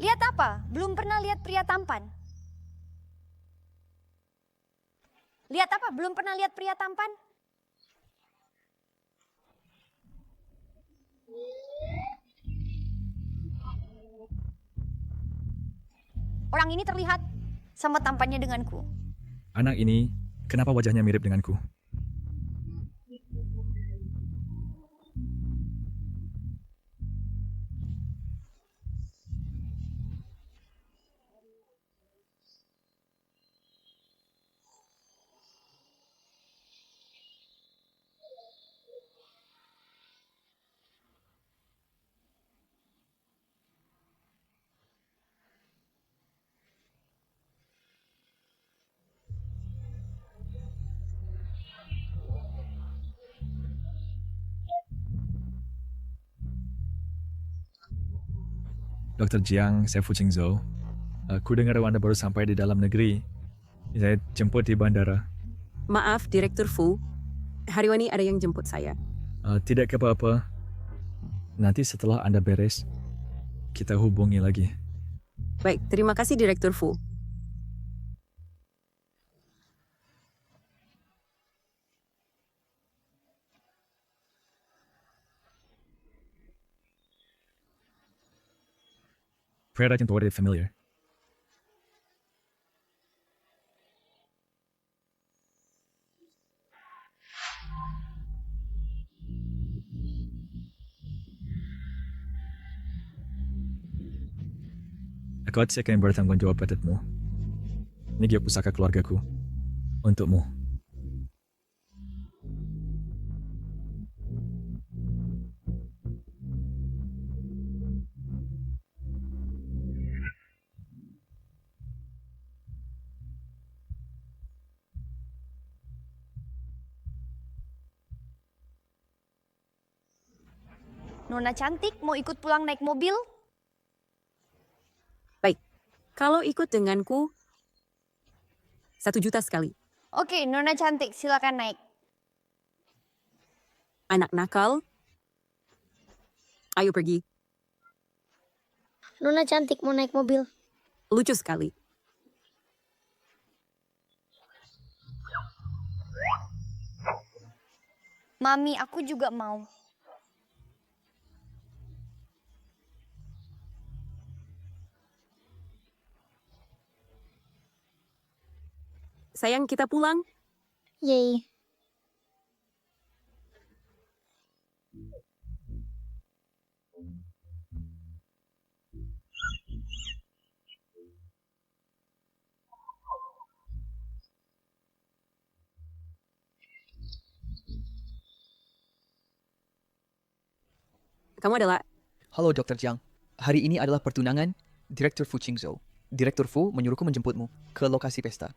Lihat apa? Belum pernah lihat pria tampan. Lihat apa? Belum pernah lihat pria tampan? Orang ini terlihat sama tampannya denganku. Anak ini, kenapa wajahnya mirip denganku? Dr. Jiang, saya Fu Qingzhou. Aku dengar Anda baru sampai di dalam negeri. Saya jemput di bandara. Maaf, Direktur Fu. Hari ini ada yang jemput saya. Tidak apa-apa. Nanti setelah Anda beres, kita hubungi lagi. Baik, terima kasih Direktur Fu. Fred, I think already familiar. Aku akan bertanggung jawab padamu. Ini dia pusaka keluargaku. Untukmu. Nona cantik mau ikut pulang naik mobil? Baik, kalau ikut denganku, 1 juta sekali. Oke, Nona cantik silakan naik. Anak nakal, ayo pergi. Nona cantik mau naik mobil. Lucu sekali. Mami, aku juga mau. Sayang, kita pulang. Yeay. Kamu adalah... Halo Dr. Jiang, hari ini adalah pertunangan Direktur Fu Qingzhou. Direktur Fu menyuruhku menjemputmu ke lokasi pesta.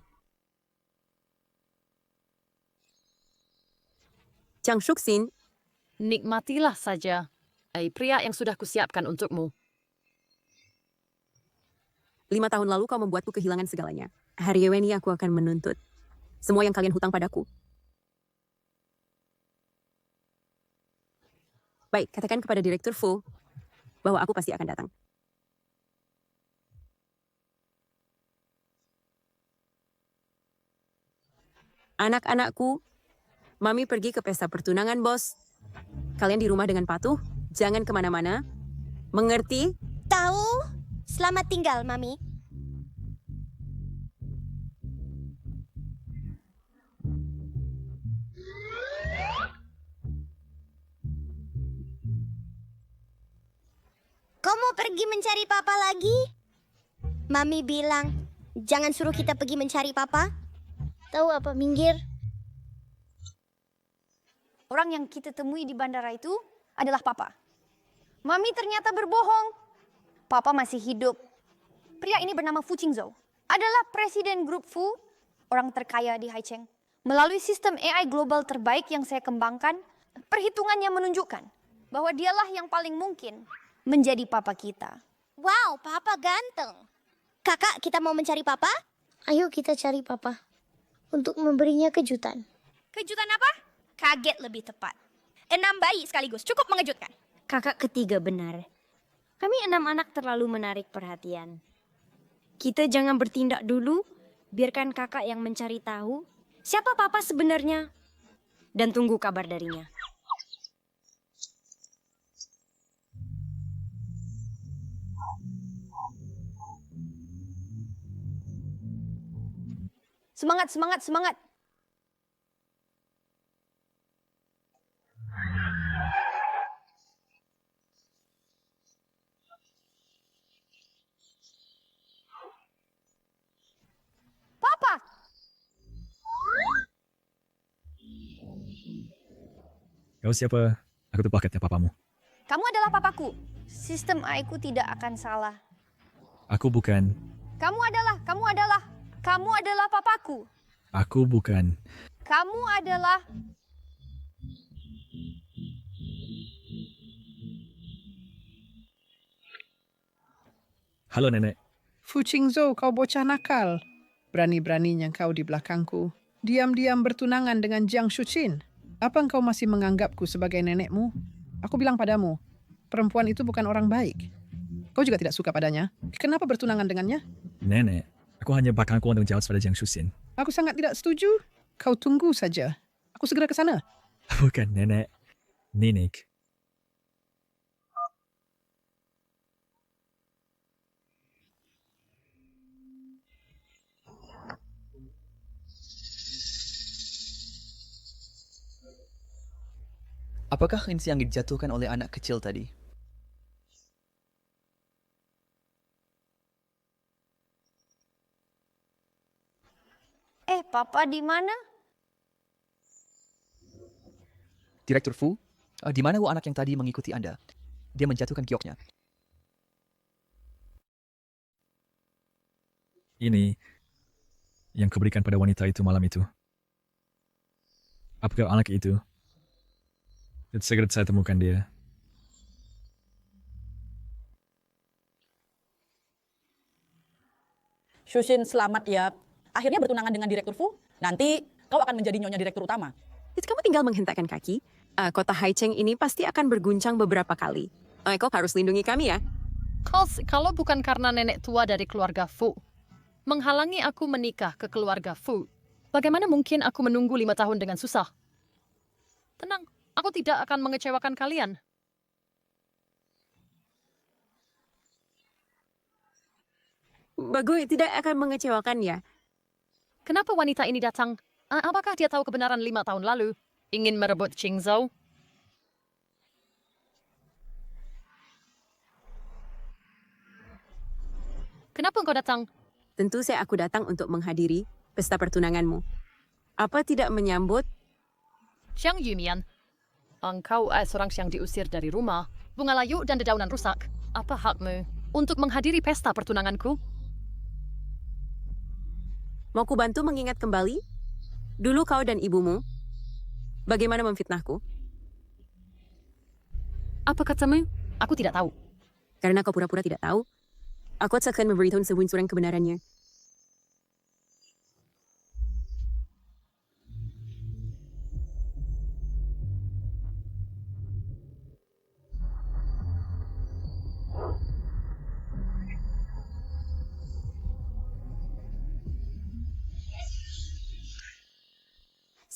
Chang Shuxin, Nikmatilah saja, pria yang sudah kusiapkan untukmu. 5 tahun lalu kau membuatku kehilangan segalanya. Hari ini aku akan menuntut semua yang kalian hutang padaku. Baik, katakan kepada Direktur Fu bahwa aku pasti akan datang. Anak-anakku, Mami pergi ke pesta pertunangan, bos. Kalian di rumah dengan patuh, jangan kemana-mana. Mengerti? Tahu? Selamat tinggal, Mami. Kau mau pergi mencari papa lagi? Mami bilang, jangan suruh kita pergi mencari papa. Tahu apa, minggir? Orang yang kita temui di bandara itu adalah Papa. Mami ternyata berbohong. Papa masih hidup. Pria ini bernama Fu Qingzhou. Adalah presiden grup Fu, orang terkaya di Haicheng. Melalui sistem AI global terbaik yang saya kembangkan, perhitungannya menunjukkan bahwa dialah yang paling mungkin menjadi papa kita. Wow, papa ganteng. Kakak, kita mau mencari papa? Ayo kita cari papa. Untuk memberinya kejutan. Kejutan apa? Kaget lebih tepat. 6 bayi sekaligus, cukup mengejutkan. Kakak ketiga benar. Kami 6 anak terlalu menarik perhatian. Kita jangan bertindak dulu, biarkan kakak yang mencari tahu siapa papa sebenarnya dan tunggu kabar darinya. Semangat, semangat, semangat. Papa! Kau siapa? Aku tuh paketnya papamu. Kamu adalah papaku. Sistem AI-ku tidak akan salah. Aku bukan. Kamu adalah papaku. Aku bukan. Kamu adalah... Halo nenek. Fu Qingzhou, kau bocah nakal. Berani-beraninya kau di belakangku. Diam-diam bertunangan dengan Jiang Shuqin. Apa engkau masih menganggapku sebagai nenekmu? Aku bilang padamu, perempuan itu bukan orang baik. Kau juga tidak suka padanya. Kenapa bertunangan dengannya? Nenek, aku hanya bakal tanggung jawab pada Jiang Shuxin. Aku sangat tidak setuju. Kau tunggu saja. Aku segera ke sana. Bukan nenek. Ninik. Apakah insi yang dijatuhkan oleh anak kecil tadi? Papa di mana? Direktur Fu, di mana anak yang tadi mengikuti Anda? Dia menjatuhkan kioknya. Ini yang kuberikan pada wanita itu malam itu. Apakah anak itu? Dan segera saya temukan dia. Shuxin, selamat ya. Akhirnya bertunangan dengan Direktur Fu. Nanti kau akan menjadi nyonya direktur utama. Itu kamu tinggal menghentakkan kaki. Kota Haicheng ini pasti akan berguncang beberapa kali. Kau harus lindungi kami ya. Kalau bukan karena nenek tua dari keluarga Fu, menghalangi aku menikah ke keluarga Fu, bagaimana mungkin aku menunggu 5 tahun dengan susah? Tenang, aku tidak akan mengecewakan kalian. Bagus, tidak akan mengecewakan ya. Kenapa wanita ini datang? Apakah dia tahu kebenaran 5 tahun lalu? Ingin merebut Qingzhou? Kenapa engkau datang? Tentu aku datang untuk menghadiri pesta pertunanganmu. Apa tidak menyambut? Xiang Yumian, engkau seorang yang diusir dari rumah, bunga layu dan dedaunan rusak. Apa hakmu untuk menghadiri pesta pertunanganku? Mau ku bantu mengingat kembali? Dulu kau dan ibumu, bagaimana memfitnahku? Apa katamu? Aku tidak tahu. Karena kau pura-pura tidak tahu, aku akan memberitahu sebuah kebenarannya.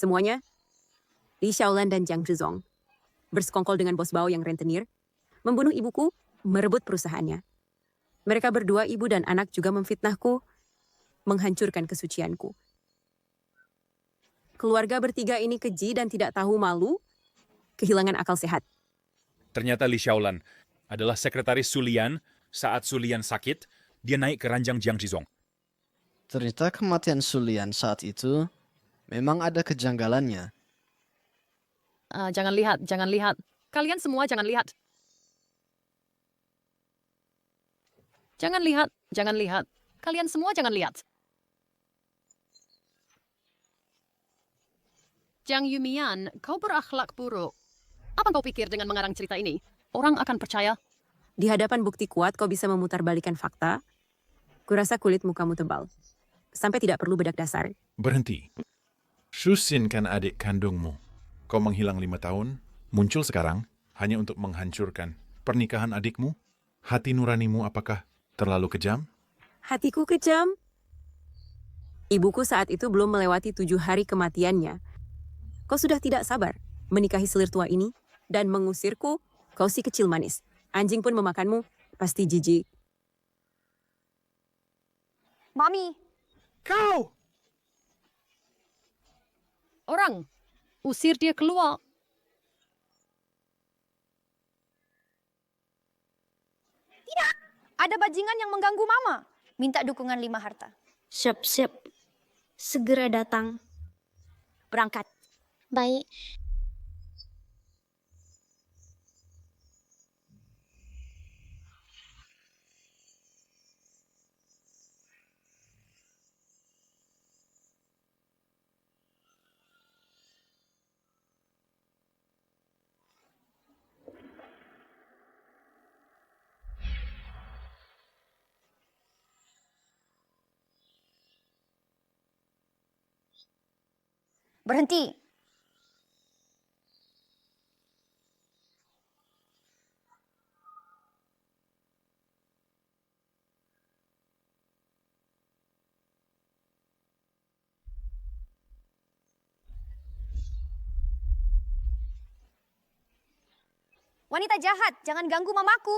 Semuanya, Li Xiaolan dan Jiang Zhizong bersekongkol dengan bos Bao yang rentenir, membunuh ibuku, merebut perusahaannya. Mereka berdua, ibu dan anak, juga memfitnahku, menghancurkan kesucianku. Keluarga bertiga ini keji dan tidak tahu malu, kehilangan akal sehat. Ternyata Li Xiaolan adalah sekretaris Sulian. Saat Sulian sakit, dia naik ke ranjang Jiang Zhizong. Ternyata kematian Sulian saat itu memang ada kejanggalannya. Jangan lihat. Kalian semua jangan lihat. Jangan lihat. Kalian semua jangan lihat. Jiang Yumian, kau berakhlak buruk. Apa kau pikir dengan mengarang cerita ini? Orang akan percaya. Di hadapan bukti kuat, kau bisa memutarbalikan fakta. Kurasa kulit mukamu tebal. Sampai tidak perlu bedak dasar. Berhenti. Shuxin kan adik kandungmu. Kau menghilang 5 tahun, muncul sekarang hanya untuk menghancurkan pernikahan adikmu? Hati nuranimu apakah terlalu kejam? Hatiku kejam. Ibuku saat itu belum melewati 7 hari kematiannya. Kau sudah tidak sabar menikahi selir tua ini dan mengusirku. Kau si kecil manis. Anjing pun memakanmu. Pasti jijik. Mami, Kau! Orang, usir dia keluar. ada bajingan yang mengganggu Mama. Minta dukungan 5 harta. Siap-siap. Segera datang. Berangkat. Baik. Berhenti. Wanita jahat, jangan ganggu mamaku.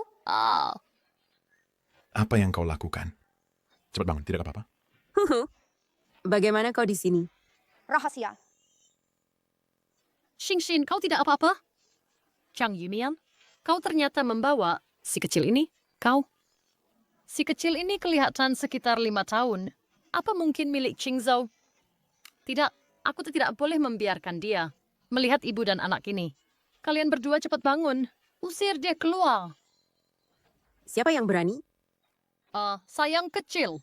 Apa yang kau lakukan? Cepat bangun, tidak apa-apa. Bagaimana kau di sini? Rahasia. Xingxin, kau tidak apa-apa? Zhang Yumian, kau ternyata membawa si kecil ini. Kau. Si kecil ini kelihatan sekitar 5 tahun. Apa mungkin milik Qingzhou? Tidak, aku tidak boleh membiarkan dia melihat ibu dan anak ini. Kalian berdua cepat bangun. Usir dia keluar. Siapa yang berani? Sayang kecil.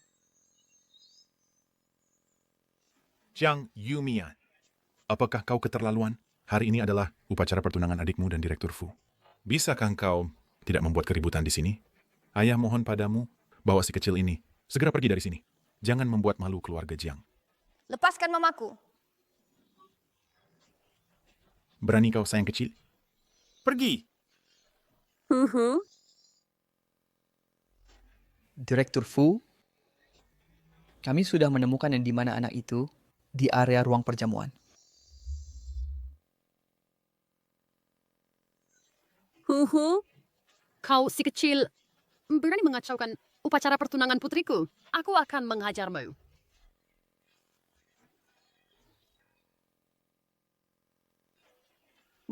Jiang Yumian, apakah kau keterlaluan? Hari ini adalah upacara pertunangan adikmu dan Direktur Fu. Bisakah kau tidak membuat keributan di sini? Ayah mohon padamu, bawa si kecil ini. Segera pergi dari sini. Jangan membuat malu keluarga Jiang. Lepaskan mamaku. Berani kau sayang kecil? Pergi! Direktur Fu, kami sudah menemukan yang di mana anak itu di area ruang perjamuan. Kau si kecil berani mengacaukan upacara pertunangan putriku. Aku akan menghajarmu.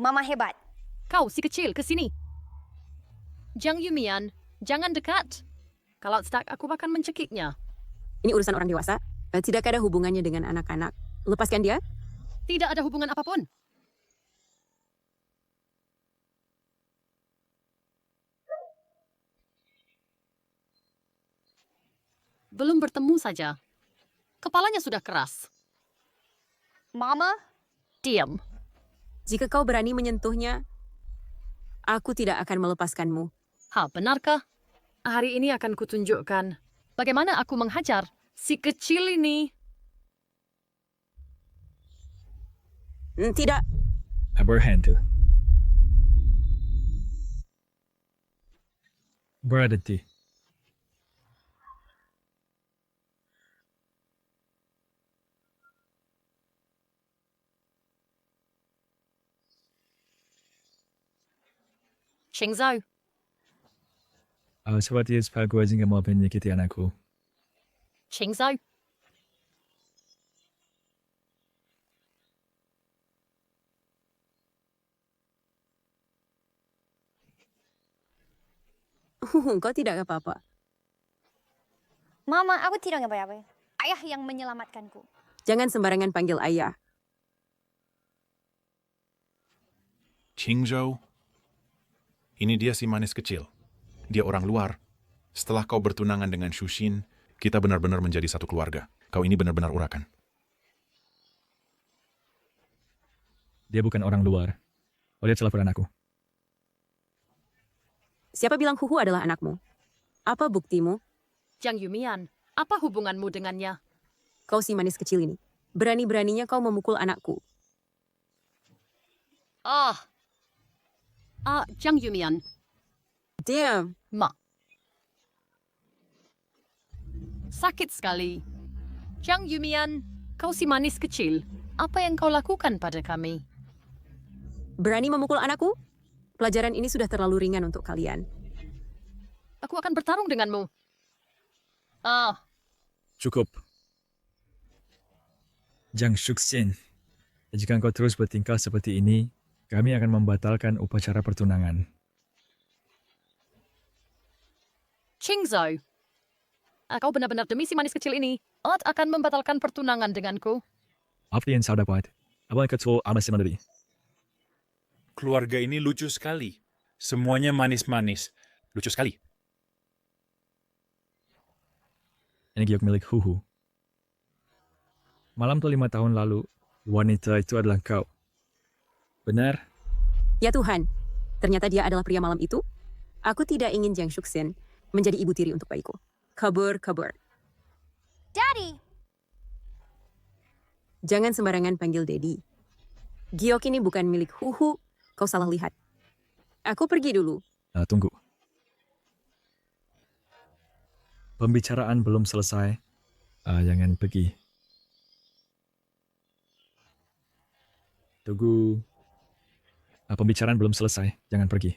Mama hebat. Kau si kecil, ke sini. Zhang Yumian, jangan dekat. Kalau tidak, aku akan mencekiknya. Ini urusan orang dewasa. Tidak ada hubungannya dengan anak-anak. Lepaskan dia. Tidak ada hubungan apapun. Belum bertemu saja. Kepalanya sudah keras. Mama, diam. Jika kau berani menyentuhnya, aku tidak akan melepaskanmu. Benarkah? Hari ini akan kutunjukkan bagaimana aku menghajar si kecil ini. Tidak. Berhenti. Berhenti. Qingzhou, Seperti sepaku aja nggak mau menyakiti anakku. Qingzhou. Kau tidak apa-apa. Mama, aku tidak apa-apa. Ayah yang menyelamatkanku. Jangan sembarangan panggil ayah. Qingzhou, ini dia si manis kecil. Dia orang luar. Setelah kau bertunangan dengan Shushin, kita benar-benar menjadi satu keluarga. Kau ini benar-benar urakan. Dia bukan orang luar. Oh, dia telah aku. Siapa bilang Huhu adalah anakmu? Apa buktimu? Zhang Yumian, apa hubunganmu dengannya? Kau si manis kecil ini. Berani-beraninya kau memukul anakku. Zhang Yumian. Damn. Ma, Sakit sekali. Jiang Yumian, kau si manis kecil. Apa yang kau lakukan pada kami? Berani memukul anakku? Pelajaran ini sudah terlalu ringan untuk kalian. Aku akan bertarung denganmu. Ah, Cukup. Jiang Shuxin, jika kau terus bertingkah seperti ini, kami akan membatalkan upacara pertunangan. Qingzhou. Kau benar-benar demi si manis kecil ini. Ot akan membatalkan pertunangan denganku. Apa yang kau dapat? Apa yang kau amat sebenarnya? Keluarga ini lucu sekali. Semuanya manis-manis. Lucu sekali. Ini giok milik Huhu. Malam tuh 5 tahun lalu, wanita itu adalah kau. Benar? Ya Tuhan, ternyata dia adalah pria malam itu. Aku tidak ingin Jiang Shuxin menjadi ibu tiri untuk bayiku. Kabur. Daddy! Jangan sembarangan panggil Daddy. Giok ini bukan milik Huhu, kau salah lihat. Aku pergi dulu. Tunggu. Pembicaraan belum selesai. Jangan pergi. Tunggu. Pembicaraan belum selesai. Jangan pergi.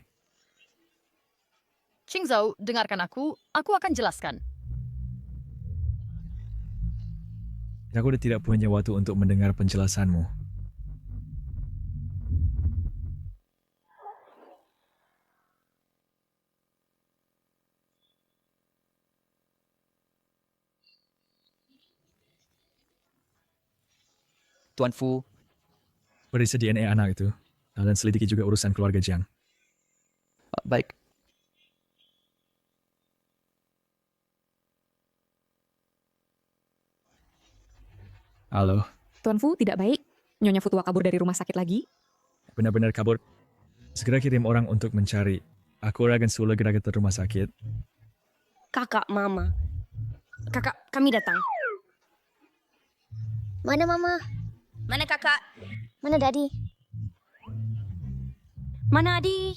Qingzhou, dengarkan aku akan jelaskan. Aku sudah tidak punya waktu untuk mendengar penjelasanmu. Tuan Fu, Periksa DNA anak itu. Dan selidiki juga urusan keluarga Jiang. baik. Halo, Tuan Fu tidak baik. Nyonya Futua kabur dari rumah sakit lagi. benar-benar kabur. Segera kirim orang untuk mencari. Aku akan segera ke rumah sakit. Kakak, Mama. Kakak, kami datang. Mana Mama? Mana kakak? Mana Daddy? Mana Adi?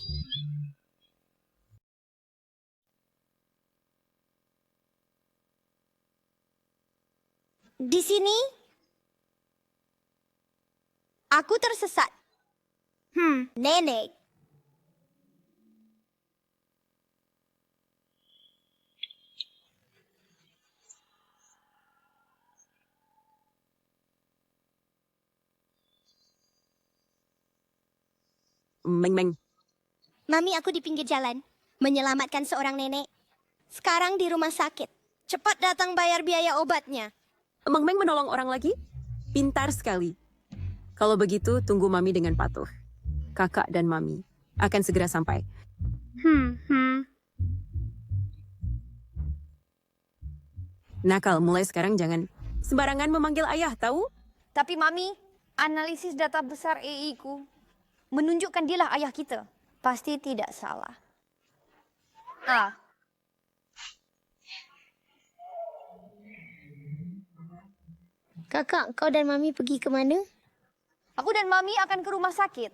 Di sini? Aku tersesat. Nenek. Meng. Mami, aku di pinggir jalan. Menyelamatkan seorang nenek. Sekarang di rumah sakit. Cepat datang bayar biaya obatnya. Meng menolong orang lagi? Pintar sekali. Kalau begitu, tunggu Mami dengan patuh. Kakak dan Mami akan segera sampai. Nakal, mulai sekarang jangan sembarangan memanggil ayah, tahu? Tapi Mami, analisis data besar AI ku menunjukkan dialah ayah kita. Pasti tidak salah. Kakak, kau dan Mami pergi ke mana? Aku dan Mami akan ke rumah sakit.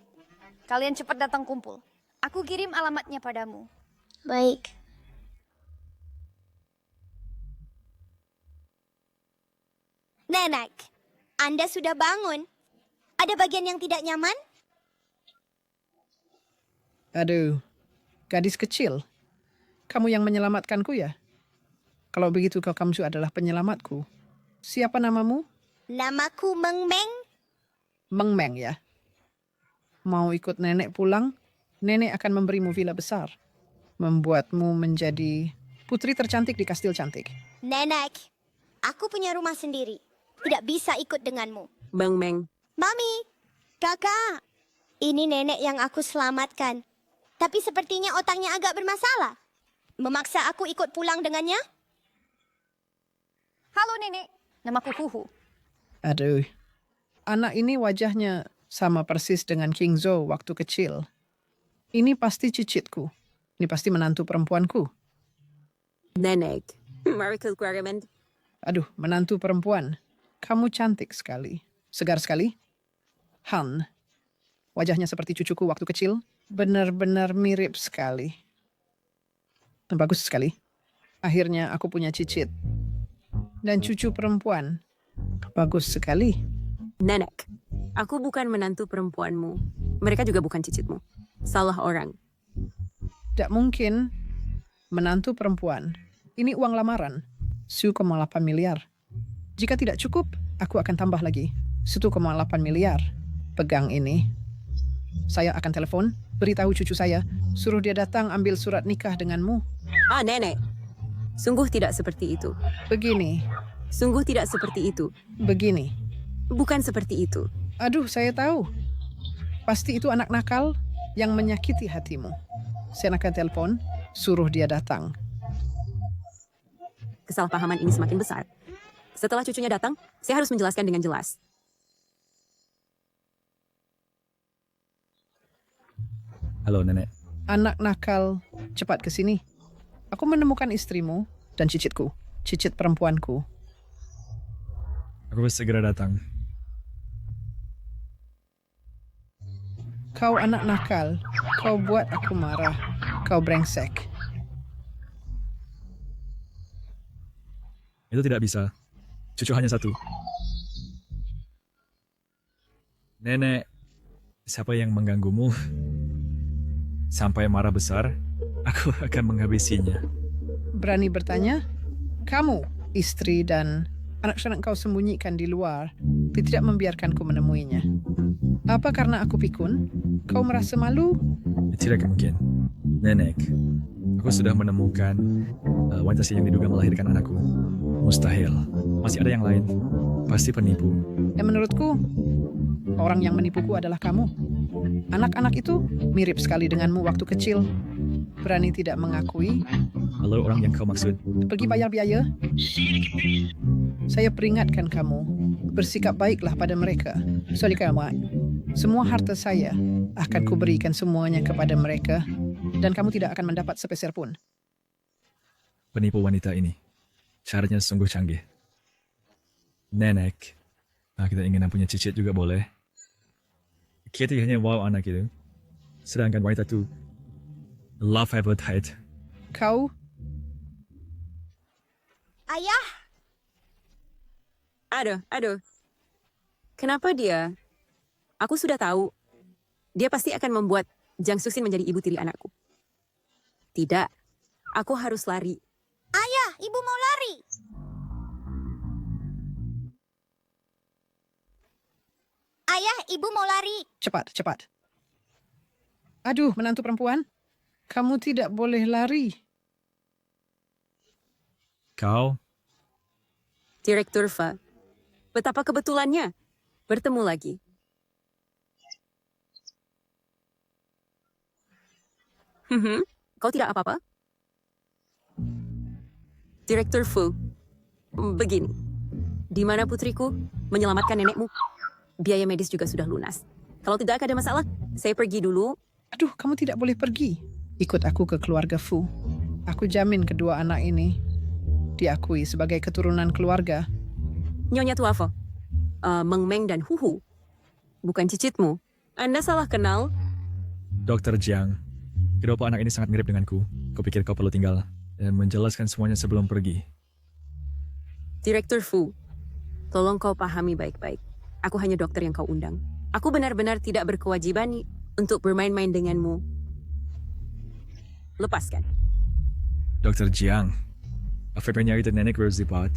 Kalian cepat datang kumpul. Aku kirim alamatnya padamu. Baik. Nenek, Anda sudah bangun. Ada bagian yang tidak nyaman? Aduh, gadis kecil. Kamu yang menyelamatkanku ya? Kalau begitu kau Kamsu adalah penyelamatku. Siapa namamu? Namaku Meng Meng. Meng Meng ya? Mau ikut nenek pulang? Nenek akan memberimu villa besar. Membuatmu menjadi putri tercantik di kastil cantik. Nenek, aku punya rumah sendiri. Tidak bisa ikut denganmu. Meng Meng. Mami, kakak. Ini nenek yang aku selamatkan. Tapi sepertinya otaknya agak bermasalah. Memaksa aku ikut pulang dengannya? Halo nenek, namaku Huhu. Aduh, anak ini wajahnya sama persis dengan King Zhou waktu kecil. Ini pasti cicitku. Ini pasti menantu perempuanku. Nenek. Miracle Requirement. Aduh, menantu perempuan. Kamu cantik sekali. Segar sekali. Han. Wajahnya seperti cucuku waktu kecil. Benar-benar mirip sekali. Bagus sekali. Akhirnya aku punya cicit. Dan cucu perempuan. Bagus sekali. Nenek, aku bukan menantu perempuanmu. Mereka juga bukan cicitmu. Salah orang. Tak mungkin menantu perempuan. Ini uang lamaran. 1,8 miliar. Jika tidak cukup, aku akan tambah lagi. 1,8 miliar. Pegang ini. Saya akan telepon, beritahu cucu saya, suruh dia datang ambil surat nikah denganmu. Nenek. Sungguh tidak seperti itu. Begini. Sungguh tidak seperti itu. Begini. Bukan seperti itu. Aduh, saya tahu. Pasti itu anak nakal yang menyakiti hatimu. Saya akan telepon, suruh dia datang. Kesalahpahaman ini semakin besar. Setelah cucunya datang, saya harus menjelaskan dengan jelas. Halo, Nenek. Anak nakal, cepat ke sini. Aku menemukan istrimu dan cicitku, cicit perempuanku. Aku harus segera datang. Kau anak nakal, kau buat aku marah, kau brengsek. Itu tidak bisa. Cucu hanya satu. Nenek, siapa yang mengganggumu? Sampai marah besar, aku akan menghabisinya. Berani bertanya? Kamu, istri dan anak-anak kau sembunyikan di luar, tidak membiarkanku menemuinya. Apa karena aku pikun? Kau merasa malu? Tidak mungkin. Nenek, aku sudah menemukan wanita yang diduga melahirkan anakku. Mustahil. Masih ada yang lain. Pasti penipu. Menurutku, orang yang menipuku adalah kamu. Anak-anak itu mirip sekali denganmu waktu kecil. Berani tidak mengakui. Halo, orang yang kau maksud? Pergi bayar biaya. Saya peringatkan kamu. Bersikap baiklah pada mereka. Soalnya kamu, semua harta saya akan kuberikan semuanya kepada mereka. Dan kamu tidak akan mendapat sepeser pun. Penipu wanita ini. Caranya sungguh canggih. Nenek, kita ingin punya cicit juga boleh. Kita hanya wow anak itu. Sedangkan wanita itu love appetite. Kau? Ayah, Aduh. Kenapa dia? Aku sudah tahu. Dia pasti akan membuat Jiang Susin menjadi ibu tiri anakku. Tidak. Aku harus lari. ayah, ibu mau lari. Ayah, ibu mau lari. Cepat. Aduh, menantu perempuan. Kamu tidak boleh lari. Kau? Direktur Fa. Betapa kebetulannya. Bertemu lagi. Kau tidak apa-apa? Direktur Fu. Begini. Di mana putriku menyelamatkan nenekmu? Biaya medis juga sudah lunas. Kalau tidak ada masalah, saya pergi dulu. Aduh, kamu tidak boleh pergi. Ikut aku ke keluarga Fu. Aku jamin kedua anak ini diakui sebagai keturunan keluarga. Nyonya Tuafo, Meng Meng dan Huhu. Bukan cicitmu. Anda salah kenal. Dr. Jiang, kedua anak ini sangat mirip denganku. Kupikir kau perlu tinggal dan menjelaskan semuanya sebelum pergi. Direktur Fu, tolong kau pahami baik-baik. Aku hanya dokter yang kau undang. Aku benar-benar tidak berkewajiban untuk bermain-main denganmu. Lepaskan. Dr. Jiang, afirmanya itu nenek bersifat.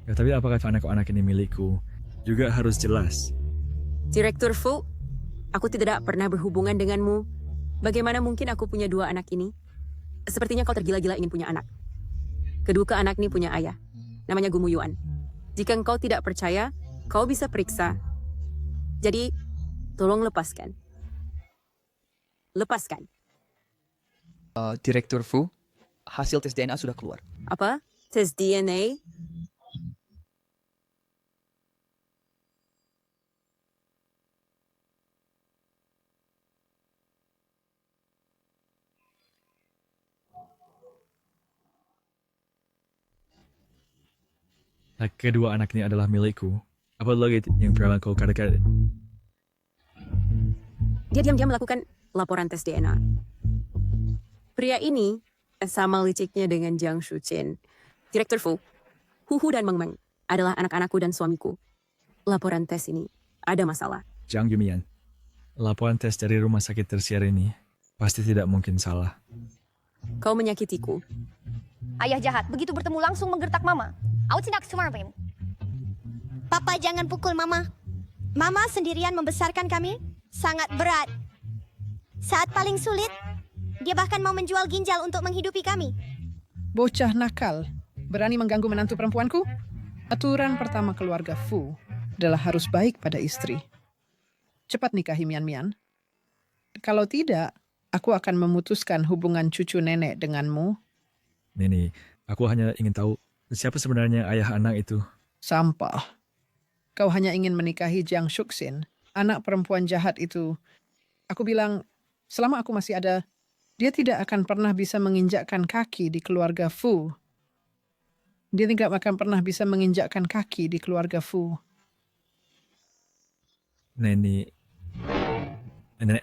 Ya, tapi apakah anak-anak ini milikku? Juga harus jelas. Direktur Fu, aku tidak pernah berhubungan denganmu. Bagaimana mungkin aku punya dua anak ini? Sepertinya kau tergila-gila ingin punya anak. Kedua anak ini punya ayah. Namanya Gumu Yuan. Jika engkau tidak percaya, kau bisa periksa. Jadi, tolong lepaskan. Lepaskan. Direktur Fu, hasil tes DNA sudah keluar. Apa? Tes DNA? Kedua anak ini adalah milikku. Apa lagi yang pernah kau katakan? Dia diam-diam melakukan laporan tes DNA. Pria ini sama liciknya dengan Jiang Shuqin. Direktur Fu, Huhu dan Meng Meng adalah anak-anakku dan suamiku. Laporan tes ini ada masalah. Jiang Yumian, laporan tes dari rumah sakit tersier ini pasti tidak mungkin salah. Kau menyakitiku. Ayah jahat, begitu bertemu langsung menggertak Mama. Aku tidak sumarpin. Papa jangan pukul Mama. Mama sendirian membesarkan kami. Sangat berat. Saat paling sulit, dia bahkan mau menjual ginjal untuk menghidupi kami. Bocah nakal, berani mengganggu menantu perempuanku? Aturan pertama keluarga Fu adalah harus baik pada istri. Cepat nikahi Mian Mian. Kalau tidak, aku akan memutuskan hubungan cucu nenek denganmu. Nini, aku hanya ingin tahu siapa sebenarnya ayah anak itu. Sampah. Kau hanya ingin menikahi Jiang Shuxin, anak perempuan jahat itu. Aku bilang, selama aku masih ada, dia tidak akan pernah bisa menginjakkan kaki di keluarga Fu. Dia tidak akan pernah bisa menginjakkan kaki di keluarga Fu. Nenek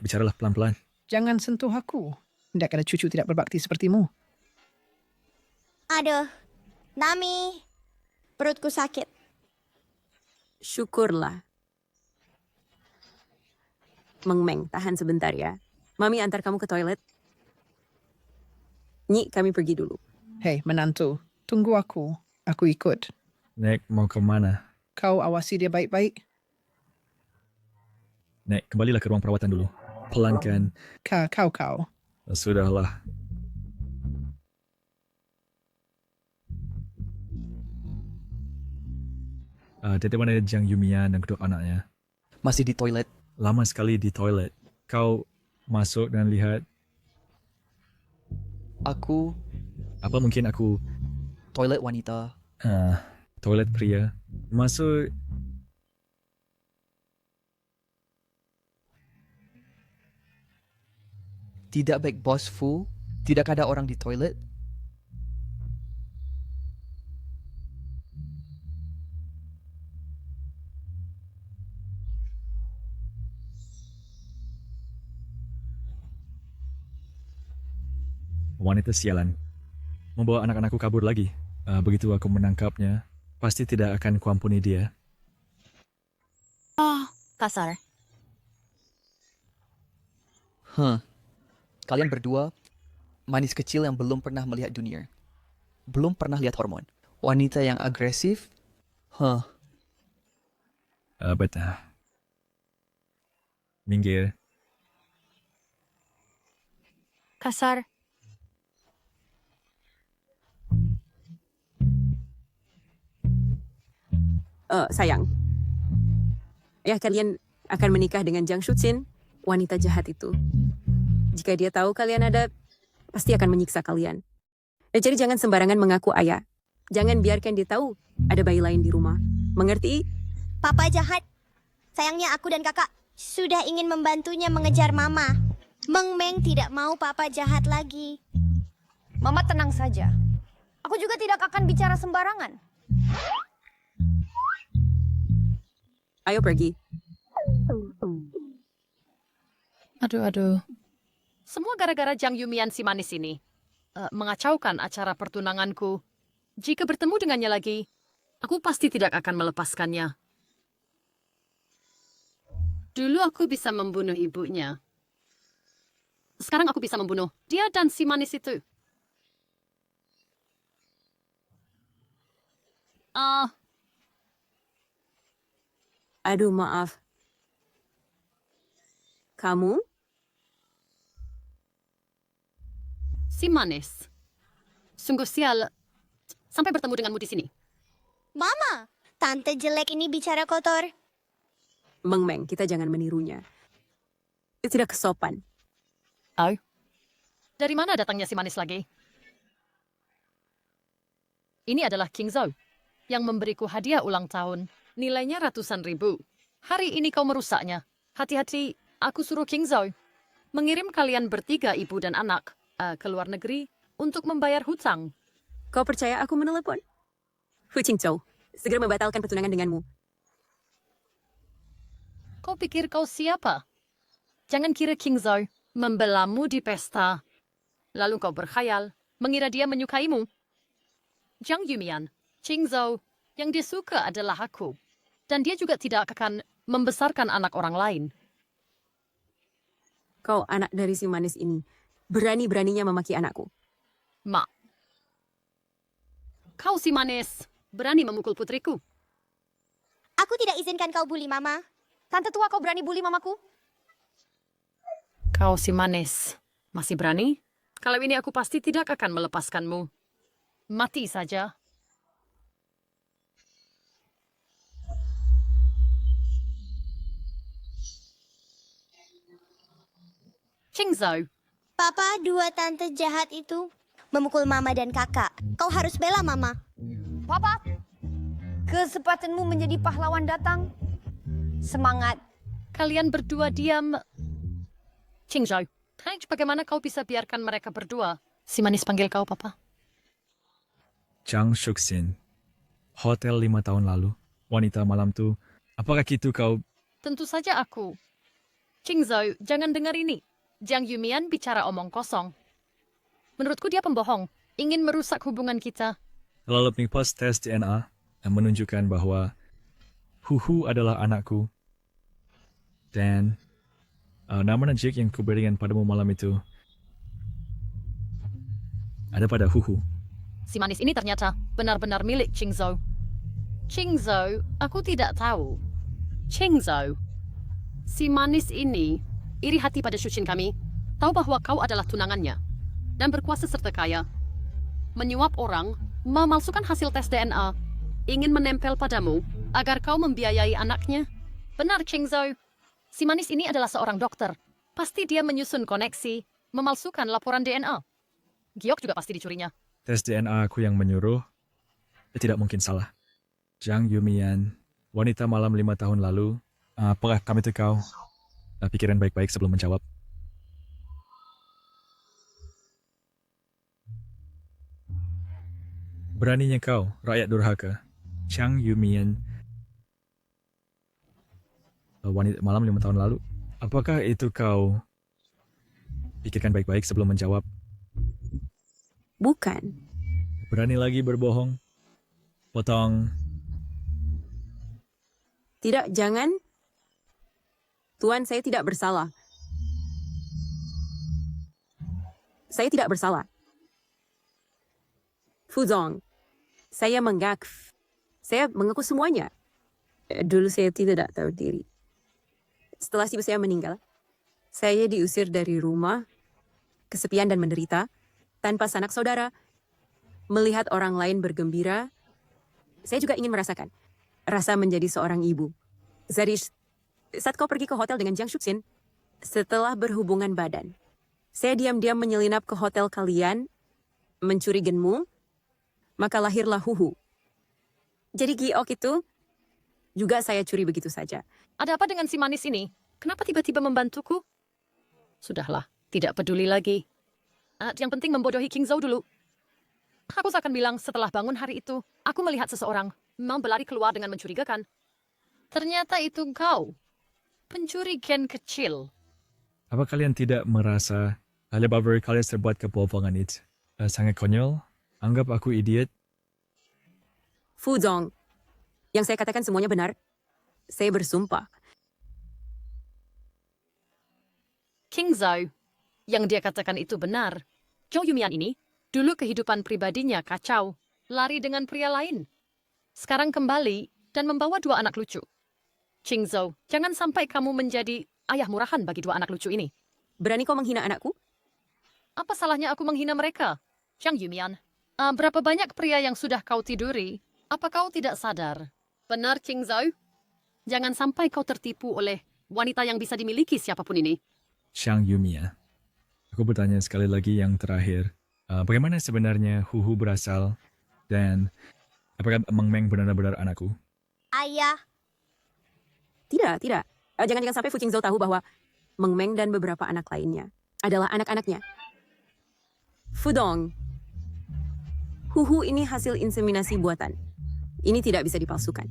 bicaralah pelan-pelan. Jangan sentuh aku. Tidak ada cucu tidak berbakti sepertimu. Aduh, Nami, perutku sakit. Syukurlah. Meng Meng, tahan sebentar ya. Mami antar kamu ke toilet. Nyi, kami pergi dulu. Hei, menantu, tunggu aku. Aku ikut. Nek, mau ke mana? Kau awasi dia baik-baik. Nek, kembalilah ke ruang perawatan dulu. Pelan kan? Kau. Sudahlah. Tete mana Jiang Yumian dan kedua anaknya? Masih di toilet. Lama sekali di toilet. Kau masuk dan lihat. Aku... Apa mungkin aku... Toilet wanita. Toilet pria. Masuk... Tidak baik bos Fu. Tidak ada orang di toilet. Wanita sialan. Membawa anak-anakku kabur lagi. Begitu aku menangkapnya, pasti tidak akan kuampuni dia. Kasar. Kalian berdua manis kecil yang belum pernah melihat dunia. Belum pernah lihat hormon. Wanita yang agresif. Betul. Minggir. Kasar. Sayang. Ya, kalian akan menikah dengan Jiang Shuxin, wanita jahat itu. Jika dia tahu kalian ada, pasti akan menyiksa kalian. Jadi jangan sembarangan mengaku ayah. Jangan biarkan dia tahu ada bayi lain di rumah. Mengerti? Papa jahat. Sayangnya aku dan kakak sudah ingin membantunya mengejar Mama. Meng Meng tidak mau Papa jahat lagi. Mama tenang saja. Aku juga tidak akan bicara sembarangan. Ayo pergi. Aduh. Semua gara-gara Jiang Yumian si manis ini. Mengacaukan acara pertunanganku. Jika bertemu dengannya lagi, aku pasti tidak akan melepaskannya. Dulu aku bisa membunuh ibunya. Sekarang aku bisa membunuh dia dan si manis itu. Aduh, maaf. Kamu? Si manis. Sungguh sial sampai bertemu denganmu di sini. Mama, tante jelek ini bicara kotor. Meng Meng, kita jangan menirunya. Itu tidak kesopan. Dari mana datangnya si manis lagi? Ini adalah King Zhou yang memberiku hadiah ulang tahun. Nilainya ratusan ribu. Hari ini kau merusaknya. Hati-hati, aku suruh King Zhou mengirim kalian bertiga ibu dan anak ke luar negeri untuk membayar hutang. Kau percaya aku menelepon? Fu Qingzhou, segera membatalkan pertunangan denganmu. Kau pikir kau siapa? Jangan kira King Zhou membelamu di pesta. Lalu kau berkhayal mengira dia menyukaimu. Jiang Yumian, Qingzhou, yang dia suka adalah aku. Dan dia juga tidak akan membesarkan anak orang lain. Kau anak dari si manis ini, berani-beraninya memaki anakku. Mak. Kau si manis, berani memukul putriku. Aku tidak izinkan kau bully Mama. Tante tua, kau berani bully mamaku? Kau si manis, masih berani? Kalau ini aku pasti tidak akan melepaskanmu. Mati saja. Qingzhou. Papa, dua tante jahat itu memukul Mama dan kakak. Kau harus bela Mama. Papa, kesempatanmu menjadi pahlawan datang. Semangat. Kalian berdua diam. Qingzhou, bagaimana kau bisa biarkan mereka berdua? Si manis panggil kau, Papa. Zhang Shuxin. Hotel 5 tahun lalu. Wanita malam tu. Apakah itu kau? Tentu saja aku. Qingzhou, jangan dengar ini. Jiang Yumian bicara omong kosong. Menurutku dia pembohong. Ingin merusak hubungan kita. Lalu pos tes DNA yang menunjukkan bahwa Huhu adalah anakku. Dan nama Najik yang kuberikan padamu malam itu ada pada Huhu. Si manis ini ternyata benar-benar milik Qingzhou. Qingzhou, aku tidak tahu. Qingzhou, si manis ini iri hati pada Shuqin kami, tahu bahwa kau adalah tunangannya, dan berkuasa serta kaya. Menyuap orang, memalsukan hasil tes DNA, ingin menempel padamu agar kau membiayai anaknya. Benar, Qingzhou. Si manis ini adalah seorang dokter. Pasti dia menyusun koneksi, memalsukan laporan DNA. Giok juga pasti dicurinya. Tes DNA aku yang menyuruh, tidak mungkin salah. Zhang Yumian, wanita malam 5 tahun lalu. Apakah kami itu kau? Pikiran baik-baik sebelum menjawab. Beraninya kau, rakyat durhaka. Zhang Yumian, wanita malam 5 tahun lalu. Apakah itu kau? Pikirkan baik-baik sebelum menjawab. Bukan. Berani lagi berbohong? Potong. Tidak, jangan. Tuan, saya tidak bersalah. Saya tidak bersalah. Fuzong, saya mengaku. Saya mengaku semuanya. Dulu saya tidak tahu diri. Setelah ibu saya meninggal, saya diusir dari rumah, kesepian dan menderita, tanpa sanak saudara. Melihat orang lain bergembira, saya juga ingin merasakan rasa menjadi seorang ibu. Zarish, saat kau pergi ke hotel dengan Jiang Shuxin, setelah berhubungan badan, saya diam-diam menyelinap ke hotel kalian, mencuri genmu, maka lahirlah Huhu. Jadi Giok itu juga saya curi begitu saja. Ada apa dengan si manis ini? Kenapa tiba-tiba membantuku? Sudahlah, tidak peduli lagi. Yang penting membodohi Qingzhou dulu. Aku akan bilang setelah bangun hari itu, aku melihat seseorang mau berlari keluar dengan mencurigakan. Ternyata itu kau. Pencuri gen kecil. Apa kalian tidak merasa Alibaba kalian terbuat kebohongan itu? Sangat konyol? Anggap aku idiot? Fuzong, yang saya katakan semuanya benar. Saya bersumpah. Qingzhou, yang dia katakan itu benar. Zhou Yumian ini, dulu kehidupan pribadinya kacau. Lari dengan pria lain. Sekarang kembali dan membawa 2 anak lucu. Qingzhou, jangan sampai kamu menjadi ayah murahan bagi 2 anak lucu ini. Berani kau menghina anakku? Apa salahnya aku menghina mereka? Zhang Yumian, berapa banyak pria yang sudah kau tiduri? Apa kau tidak sadar? Benar, Qingzhou? Jangan sampai kau tertipu oleh wanita yang bisa dimiliki siapapun ini. Zhang Yumian, aku bertanya sekali lagi yang terakhir. Bagaimana sebenarnya Huhu berasal? Dan apakah Meng Meng benar-benar anakku? Ayah. Tidak. Jangan sampai Fu Qingzhou tahu bahwa Meng Meng dan beberapa anak lainnya adalah anak-anaknya. Fudong, Huhu ini hasil inseminasi buatan. Ini tidak bisa dipalsukan.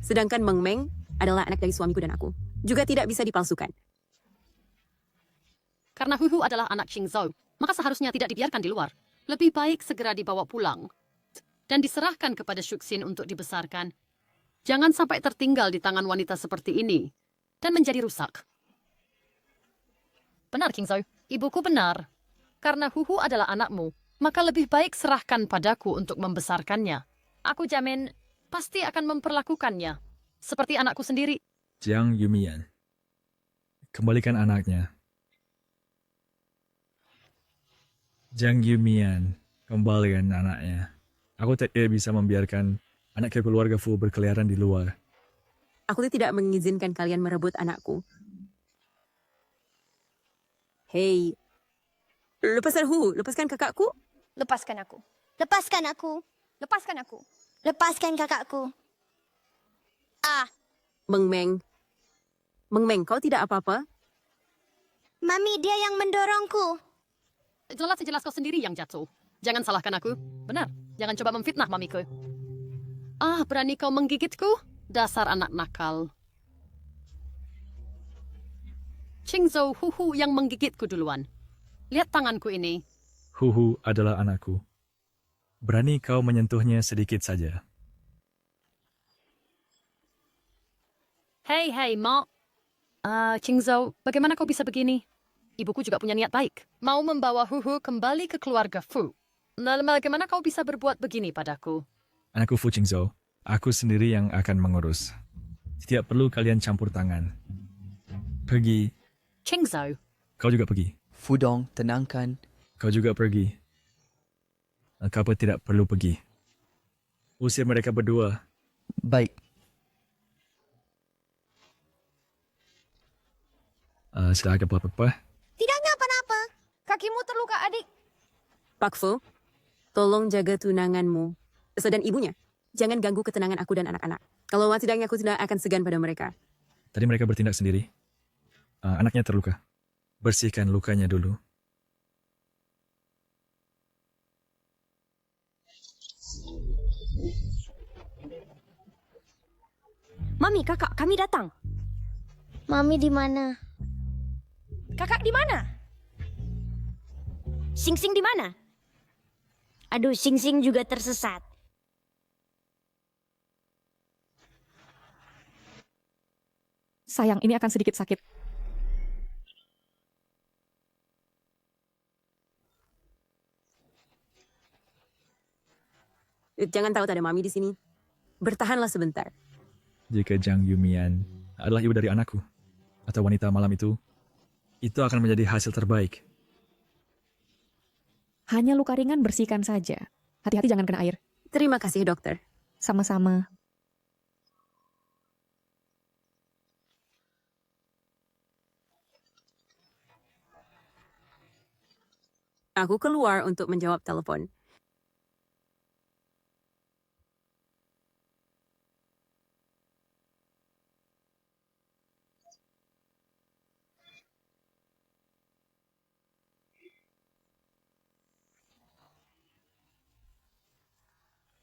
Sedangkan Meng Meng adalah anak dari suamiku dan aku. Juga tidak bisa dipalsukan. Karena Huhu adalah anak Qingzhou, maka seharusnya tidak dibiarkan di luar. Lebih baik segera dibawa pulang. dan diserahkan kepada Shuxin untuk dibesarkan. Jangan sampai tertinggal di tangan wanita seperti ini dan menjadi rusak. Benar, King Zhou. Ibuku benar. Karena Huhu adalah anakmu, maka lebih baik serahkan padaku untuk membesarkannya. Aku jamin pasti akan memperlakukannya seperti anakku sendiri. Jiang Yumian, kembalikan anaknya. Jiang Yumian, kembalikan anaknya. Aku tidak bisa membiarkan anak keluarga Fu berkeliaran di luar. Aku tidak mengizinkan kalian merebut anakku. Hei, lepaskan Hu, lepaskan kakakku. Lepaskan aku. Lepaskan aku. Lepaskan aku. Lepaskan kakakku. Meng Meng, kau tidak apa-apa? Mami, dia yang mendorongku. Jelas kau sendiri yang jatuh. Jangan salahkan aku. Benar, jangan coba memfitnah mamiku. Berani kau menggigitku? Dasar anak nakal. Qingzhou Huhu yang menggigitku duluan. Lihat tanganku ini. Huhu adalah anakku. Berani kau menyentuhnya sedikit saja. Hei, Mak. Qingzhou, bagaimana kau bisa begini? Ibuku juga punya niat baik. Mau membawa Huhu kembali ke keluarga Fu. Lalu bagaimana kau bisa berbuat begini padaku? Anakku Fu Qingzhou, aku sendiri yang akan mengurus. Tidak perlu kalian campur tangan. Pergi. Qingzhou. Kau juga pergi. Fudong, tenangkan. Kau juga pergi. Kau pun tidak perlu pergi. Usir mereka berdua. Baik. Silahkan apa-apa. Tidak apa-apa. Kakimu terluka, adik. Pak Fu, tolong jaga tunanganmu. Dan ibunya. Jangan ganggu ketenangan aku dan anak-anak. Kalau tidaknya aku tidak akan segan pada mereka. Tadi mereka bertindak sendiri. Anaknya terluka. Bersihkan lukanya dulu. Mami, kakak, kami datang. Mami di mana? Kakak di mana? Sing-Sing di mana? Aduh, Sing-Sing juga tersesat. Sayang, ini akan sedikit sakit. Jangan tahu ada mami di sini. Bertahanlah sebentar. Jika Jiang Yumian adalah ibu dari anakku, atau wanita malam itu akan menjadi hasil terbaik. Hanya luka ringan, bersihkan saja. Hati-hati jangan kena air. Terima kasih, dokter. Sama-sama. Aku keluar untuk menjawab telepon.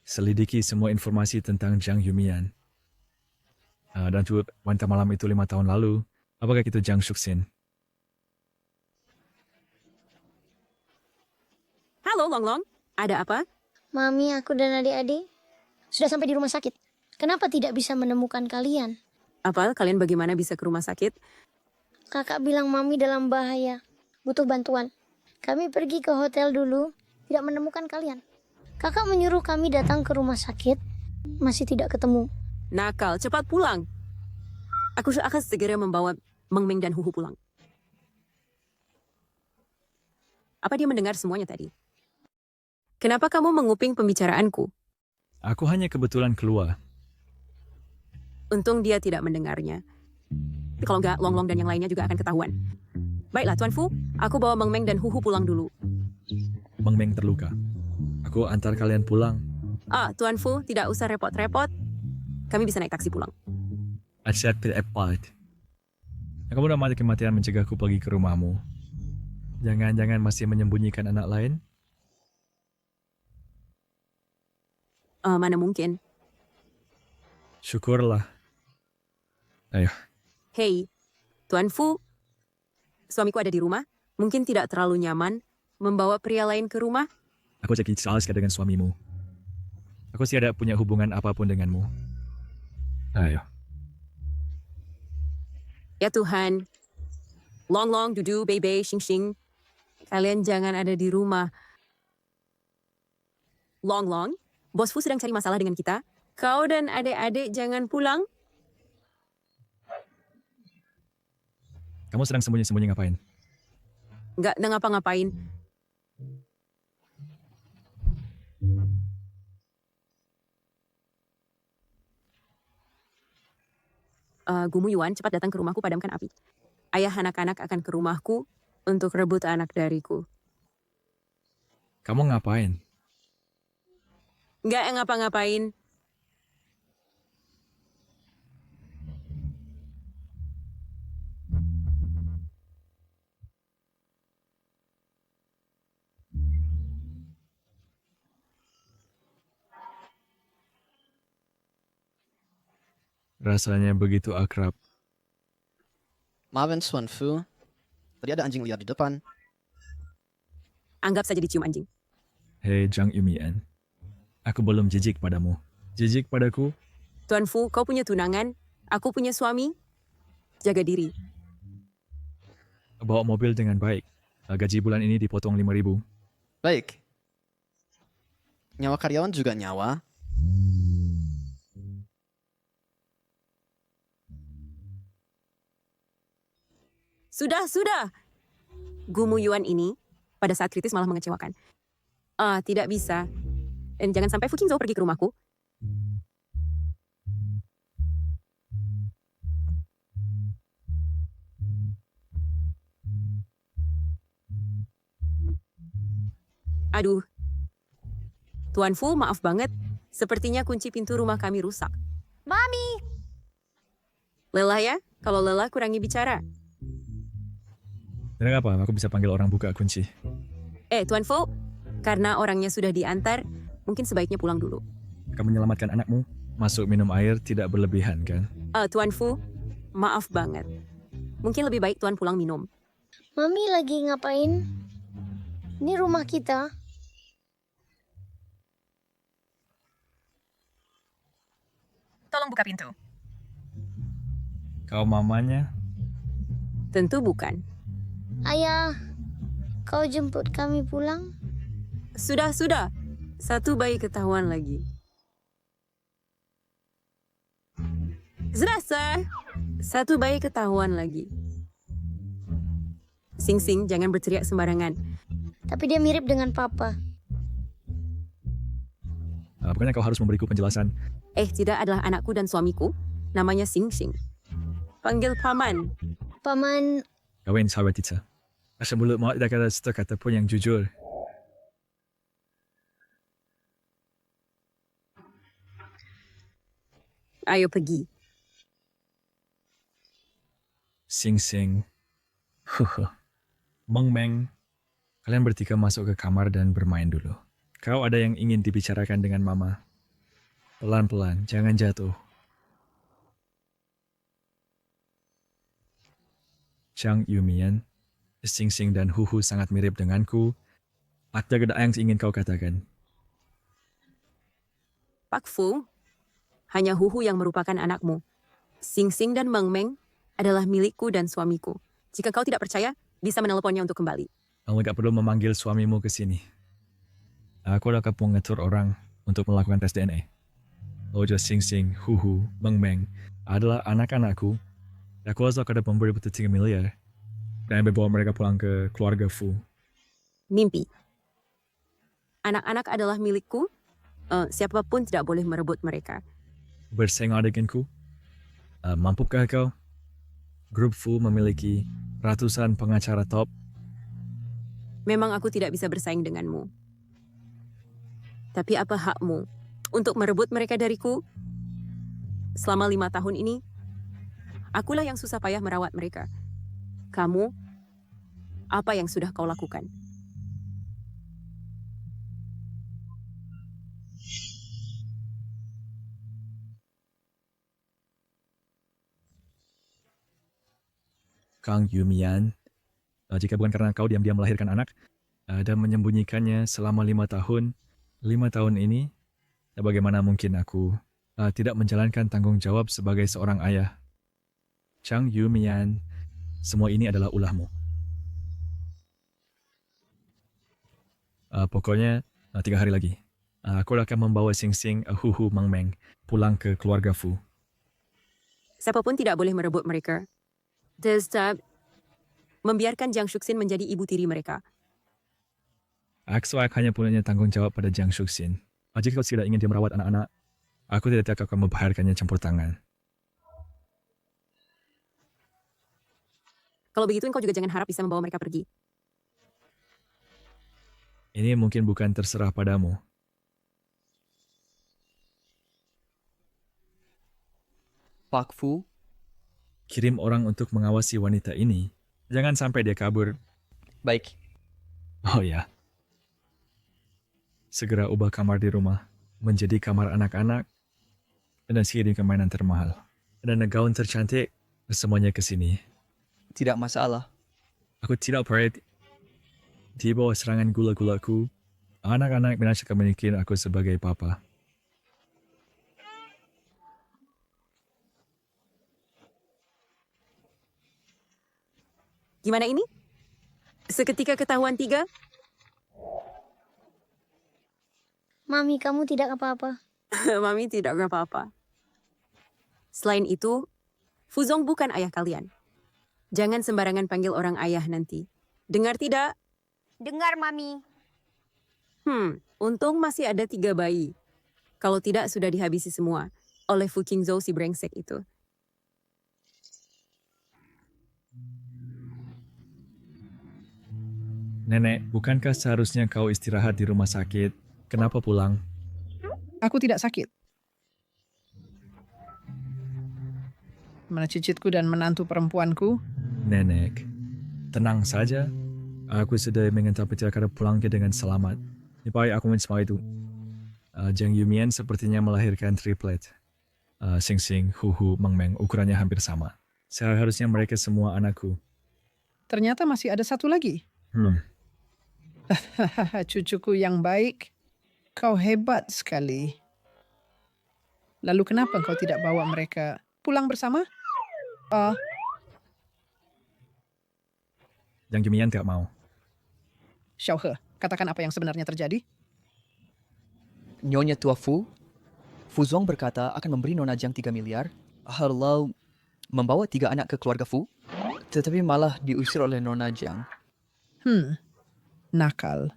Selidiki semua informasi tentang Jiang Yumian. Dan juga wanita malam itu 5 tahun lalu. Apakah itu Jiang Shuxin? Halo, Long. Ada apa? Mami, aku dan adik-adik sudah sampai di rumah sakit. Kenapa tidak bisa menemukan kalian? Apa? Kalian bagaimana bisa ke rumah sakit? Kakak bilang Mami dalam bahaya. Butuh bantuan. Kami pergi ke hotel dulu. Tidak menemukan kalian. Kakak menyuruh kami datang ke rumah sakit. Masih tidak ketemu. Nakal, cepat pulang. Aku akan segera membawa Meng Meng dan Huhu pulang. Apa dia mendengar semuanya tadi? Kenapa kamu menguping pembicaraanku? Aku hanya kebetulan keluar. Untung dia tidak mendengarnya. Kalau enggak, Long Long dan yang lainnya juga akan ketahuan. Baiklah, Tuan Fu. Aku bawa Meng Meng dan Huhu pulang dulu. Meng Meng terluka. Aku antar kalian pulang. Tuan Fu, tidak usah repot-repot. Kami bisa naik taksi pulang. Asyad pil epat. Kamu udah mati-matian mencegahku pergi ke rumahmu. Jangan-jangan masih menyembunyikan anak lain? Mana mungkin. Syukurlah. Ayo. Hei, Tuan Fu. Suamiku ada di rumah. Mungkin tidak terlalu nyaman membawa pria lain ke rumah. Aku cek dengan suamimu. Aku tiada punya hubungan apapun denganmu. Ayo. Ya Tuhan. Long Long, Dudu, Bebe, Xing Xing. Kalian jangan ada di rumah. Long Long, Bos Fu sedang cari masalah dengan kita. Kau dan adik-adik jangan pulang. Kamu sedang sembunyi-sembunyi ngapain? Nggak ngapa-ngapain. Gumu Yuan, cepat datang ke rumahku, padamkan api. Ayah anak-anak akan ke rumahku untuk rebut anak dariku. Kamu ngapain? Nggak ngapa-ngapain. Rasanya begitu akrab. Maafin Tuan Fu, tadi ada anjing liar di depan. Anggap saja dicium anjing. Hei Zhang Yumian, aku belum jijik padamu. Jijik padaku? Tuan Fu, kau punya tunangan, aku punya suami. Jaga diri. Bawa mobil dengan baik. Gaji bulan ini dipotong 5.000. Baik. Nyawa karyawan juga nyawa. Sudah. Gumu Yuan ini pada saat kritis malah mengecewakan. Tidak bisa. Dan jangan sampai Fu Qingzhou pergi ke rumahku. Aduh. Tuan Fu, maaf banget. Sepertinya kunci pintu rumah kami rusak. Mami! Lelah ya? Kalau lelah kurangi bicara. Dan apa? Aku bisa panggil orang buka kunci. Tuan Fu, karena orangnya sudah diantar, mungkin sebaiknya pulang dulu. Kamu menyelamatkan anakmu. Masuk minum air tidak berlebihan kan? Tuan Fu, maaf banget. Mungkin lebih baik Tuan pulang minum. Mami lagi ngapain? Ini rumah kita. Tolong buka pintu. Kau mamanya? Tentu bukan. Ayah, kau jemput kami pulang? Sudah. Satu bayi ketahuan lagi. Serasa. Satu bayi ketahuan lagi. Sing Sing, jangan berteriak sembarangan. Tapi dia mirip dengan papa. Bukannya kau harus memberiku penjelasan? Tidak adalah anakku dan suamiku. Namanya Sing Sing. Panggil paman. Paman, Kawin sahabat kita. Asal mulut mau tidak ada satu kata pun yang jujur. Ayo pergi. Sing Sing. Meng Meng. Kalian bertiga masuk ke kamar dan bermain dulu. Kau ada yang ingin dibicarakan dengan Mama. Pelan-pelan, jangan jatuh. Zhang Yumian, Sing Sing dan Huhu sangat mirip denganku. Ada yang ingin kau katakan? Pak Fu, hanya Huhu yang merupakan anakmu. Sing Sing dan Meng Meng adalah milikku dan suamiku. Jika kau tidak percaya, bisa menelponnya untuk kembali. Kamu gak perlu memanggil suamimu ke sini. Aku akan mengatur orang untuk melakukan tes DNA. Ojo Sing Sing, Huhu, Meng Meng adalah anak-anakku. Aku akan memberi 3 miliar dan membawa mereka pulang ke keluarga Fu. Mimpi. Anak-anak adalah milikku. Siapapun tidak boleh merebut mereka. Bersaing denganku? Mampukah kau? Grup Fu memiliki ratusan pengacara top. Memang aku tidak bisa bersaing denganmu. Tapi apa hakmu untuk merebut mereka dariku? Selama 5 tahun ini, akulah yang susah payah merawat mereka. Kamu, apa yang sudah kau lakukan? Kang Yumian, jika bukan karena kau diam-diam melahirkan anak dan menyembunyikannya selama 5 tahun, 5 tahun ini Bagaimana mungkin aku tidak menjalankan tanggung jawab sebagai seorang ayah? Chang Yumian, semua ini adalah ulahmu. Pokoknya 3 hari lagi. Aku akan membawa Sing Sing, Huhu, Mang Meng pulang ke keluarga Fu. Siapapun tidak boleh merebut mereka. Tetap membiarkan Jiang Shuxin menjadi ibu tiri mereka. Aku hanya punya tanggung jawab pada Jiang Shuxin. Jika kau tidak ingin dia merawat anak-anak, aku tidak akan membiarkannya campur tangan. Kalau begitu engkau juga jangan harap bisa membawa mereka pergi. Ini mungkin bukan terserah padamu. Pak Fu, Kirim orang untuk mengawasi wanita ini. Jangan sampai dia kabur. baik. Oh ya. Segera ubah kamar di rumah menjadi kamar anak-anak dan kirim mainan termahal. Dan gaun tercantik, semuanya ke sini. Tidak masalah. Aku tidak percaya di bawah serangan gula-gulaku. Anak-anak binasa akan memikir aku sebagai papa. Gimana ini? Seketika ketahuan 3? Mami, kamu tidak apa-apa. Mami tidak apa-apa. Selain itu, Fuzong bukan ayah kalian. Jangan sembarangan panggil orang ayah nanti. Dengar tidak? Dengar, Mami. Untung masih ada 3 bayi. Kalau tidak, sudah dihabisi semua oleh Fu Qingzhou si brengsek itu. Nenek, bukankah seharusnya kau istirahat di rumah sakit? Kenapa pulang? Aku tidak sakit. Mana cicitku dan menantu perempuanku? Nenek, tenang saja. Aku sudah mengantar cara pulang dengan selamat. Baik, aku semua itu. Jiang Yumian sepertinya melahirkan triplet. Sing Sing, Huhu, Mang Meng ukurannya hampir sama. Seharusnya mereka semua anakku. Ternyata masih ada satu lagi. Cucuku yang baik. Kau hebat sekali. Lalu kenapa kau tidak bawa mereka pulang bersama? Jiang Yumian tidak mau. Xiaohe, katakan apa yang sebenarnya terjadi. Nyonya Tua Fu, Fuzong berkata akan memberi Nona Jiang 3 miliar, lalu membawa 3 anak ke keluarga Fu, tetapi malah diusir oleh Nona Jiang. Nakal.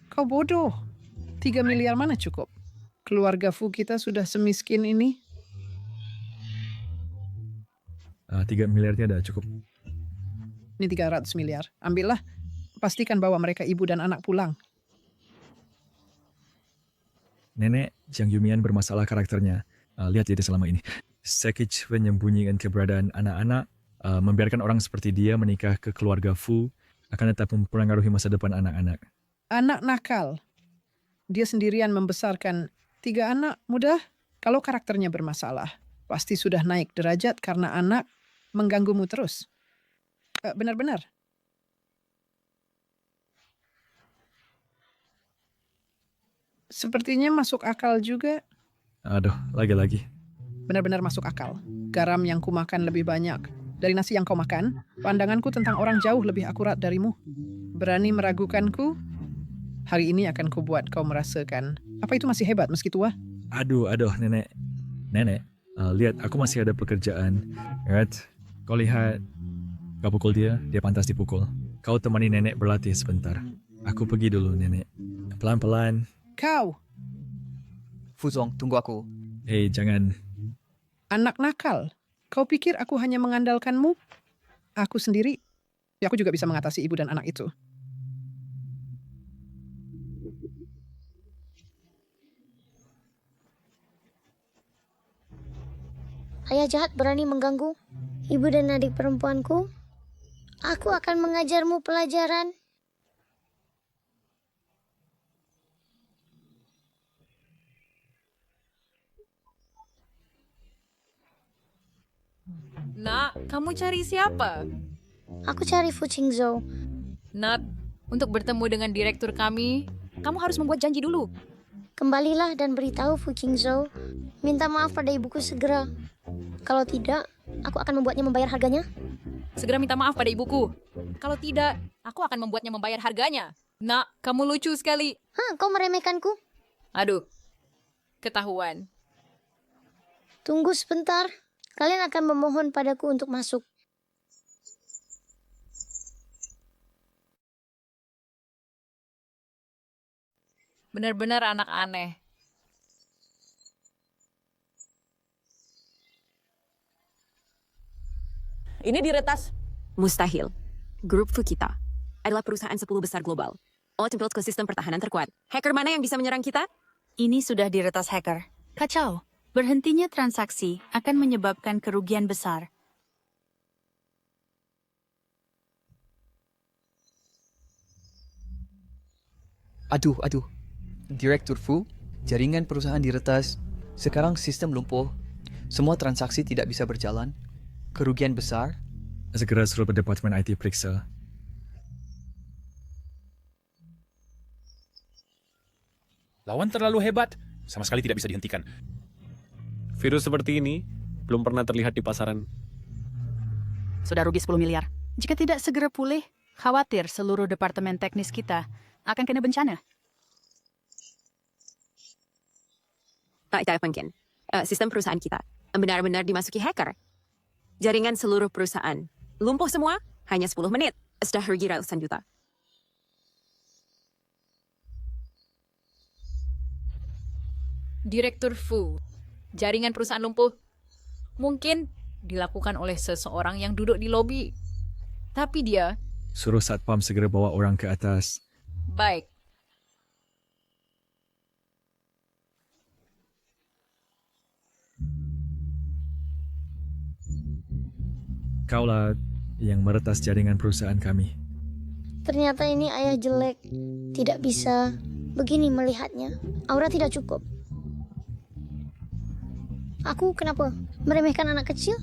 Kau bodoh. 3 miliar mana cukup? Keluarga Fu kita sudah semiskin ini. 3 miliarnya udah cukup. Ini 300 miliar. Ambillah. Pastikan bawa mereka ibu dan anak pulang. Nenek, Jiang Yumian bermasalah karakternya. Lihat dia selama ini. Sekich menyembunyikan keberadaan anak-anak, membiarkan orang seperti dia menikah ke keluarga Fu, akan tetap mempengaruhi masa depan anak-anak. Anak nakal. Dia sendirian membesarkan 3 anak muda. Kalau karakternya bermasalah, pasti sudah naik derajat karena anak mengganggumu terus. Benar-benar. Sepertinya masuk akal juga. Aduh, lagi-lagi. Benar-benar masuk akal. Garam yang kumakan lebih banyak dari nasi yang kau makan. Pandanganku tentang orang jauh lebih akurat darimu. Berani meragukanku? Hari ini akan kubuat kau merasakan. Apa itu masih hebat meski tua? Aduh, nenek. Nenek, lihat aku masih ada pekerjaan. Right? Kau lihat, kau pukul dia pantas dipukul. Kau temani nenek berlatih sebentar. Aku pergi dulu, nenek. Pelan-pelan. Kau! Fuzong, tunggu aku. Hei, jangan. Anak nakal. Kau pikir aku hanya mengandalkanmu? Aku sendiri. Ya, aku juga bisa mengatasi ibu dan anak itu. Ayah jahat berani mengganggu ibu dan adik perempuanku. Aku akan mengajarmu pelajaran. Nak, kamu cari siapa? Aku cari Fu Qingzhou. Nat, untuk bertemu dengan direktur kami, kamu harus membuat janji dulu. Kembalilah dan beritahu Fu Qingzhou. Minta maaf pada ibuku segera. Kalau tidak, aku akan membuatnya membayar harganya. Segera minta maaf pada ibuku. Kalau tidak, aku akan membuatnya membayar harganya. Nak, kamu lucu sekali. Hah, kau meremehkanku? Aduh, ketahuan. Tunggu sebentar. Kalian akan memohon padaku untuk masuk. Benar-benar anak aneh. Ini diretas. Mustahil. Grup Fu kita adalah perusahaan 10 besar global. Ultimate ekosistem pertahanan terkuat. Hacker mana yang bisa menyerang kita? Ini sudah diretas hacker. Kacau. Berhentinya transaksi akan menyebabkan kerugian besar. Aduh. Direktur Fu, jaringan perusahaan diretas. Sekarang sistem lumpuh. Semua transaksi tidak bisa berjalan. Kerugian besar. Segera suruh Departemen IT periksa. Lawan terlalu hebat, sama sekali tidak bisa dihentikan. Virus seperti ini belum pernah terlihat di pasaran. Sudah rugi 10 miliar. Jika tidak segera pulih, khawatir seluruh departemen teknis kita akan kena bencana. Tak mungkin. Sistem perusahaan kita benar-benar dimasuki hacker. Jaringan seluruh perusahaan lumpuh semua hanya 10 menit. Sudah rugi ratusan juta. Direktur Fu, jaringan perusahaan lumpuh. Mungkin dilakukan oleh seseorang yang duduk di lobi. Tapi dia... Suruh satpam segera bawa orang ke atas. Baik. Kaulah yang meretas jaringan perusahaan kami. Ternyata ini ayah jelek. Tidak bisa begini melihatnya. Aura tidak cukup. Aku kenapa? Meremehkan anak kecil?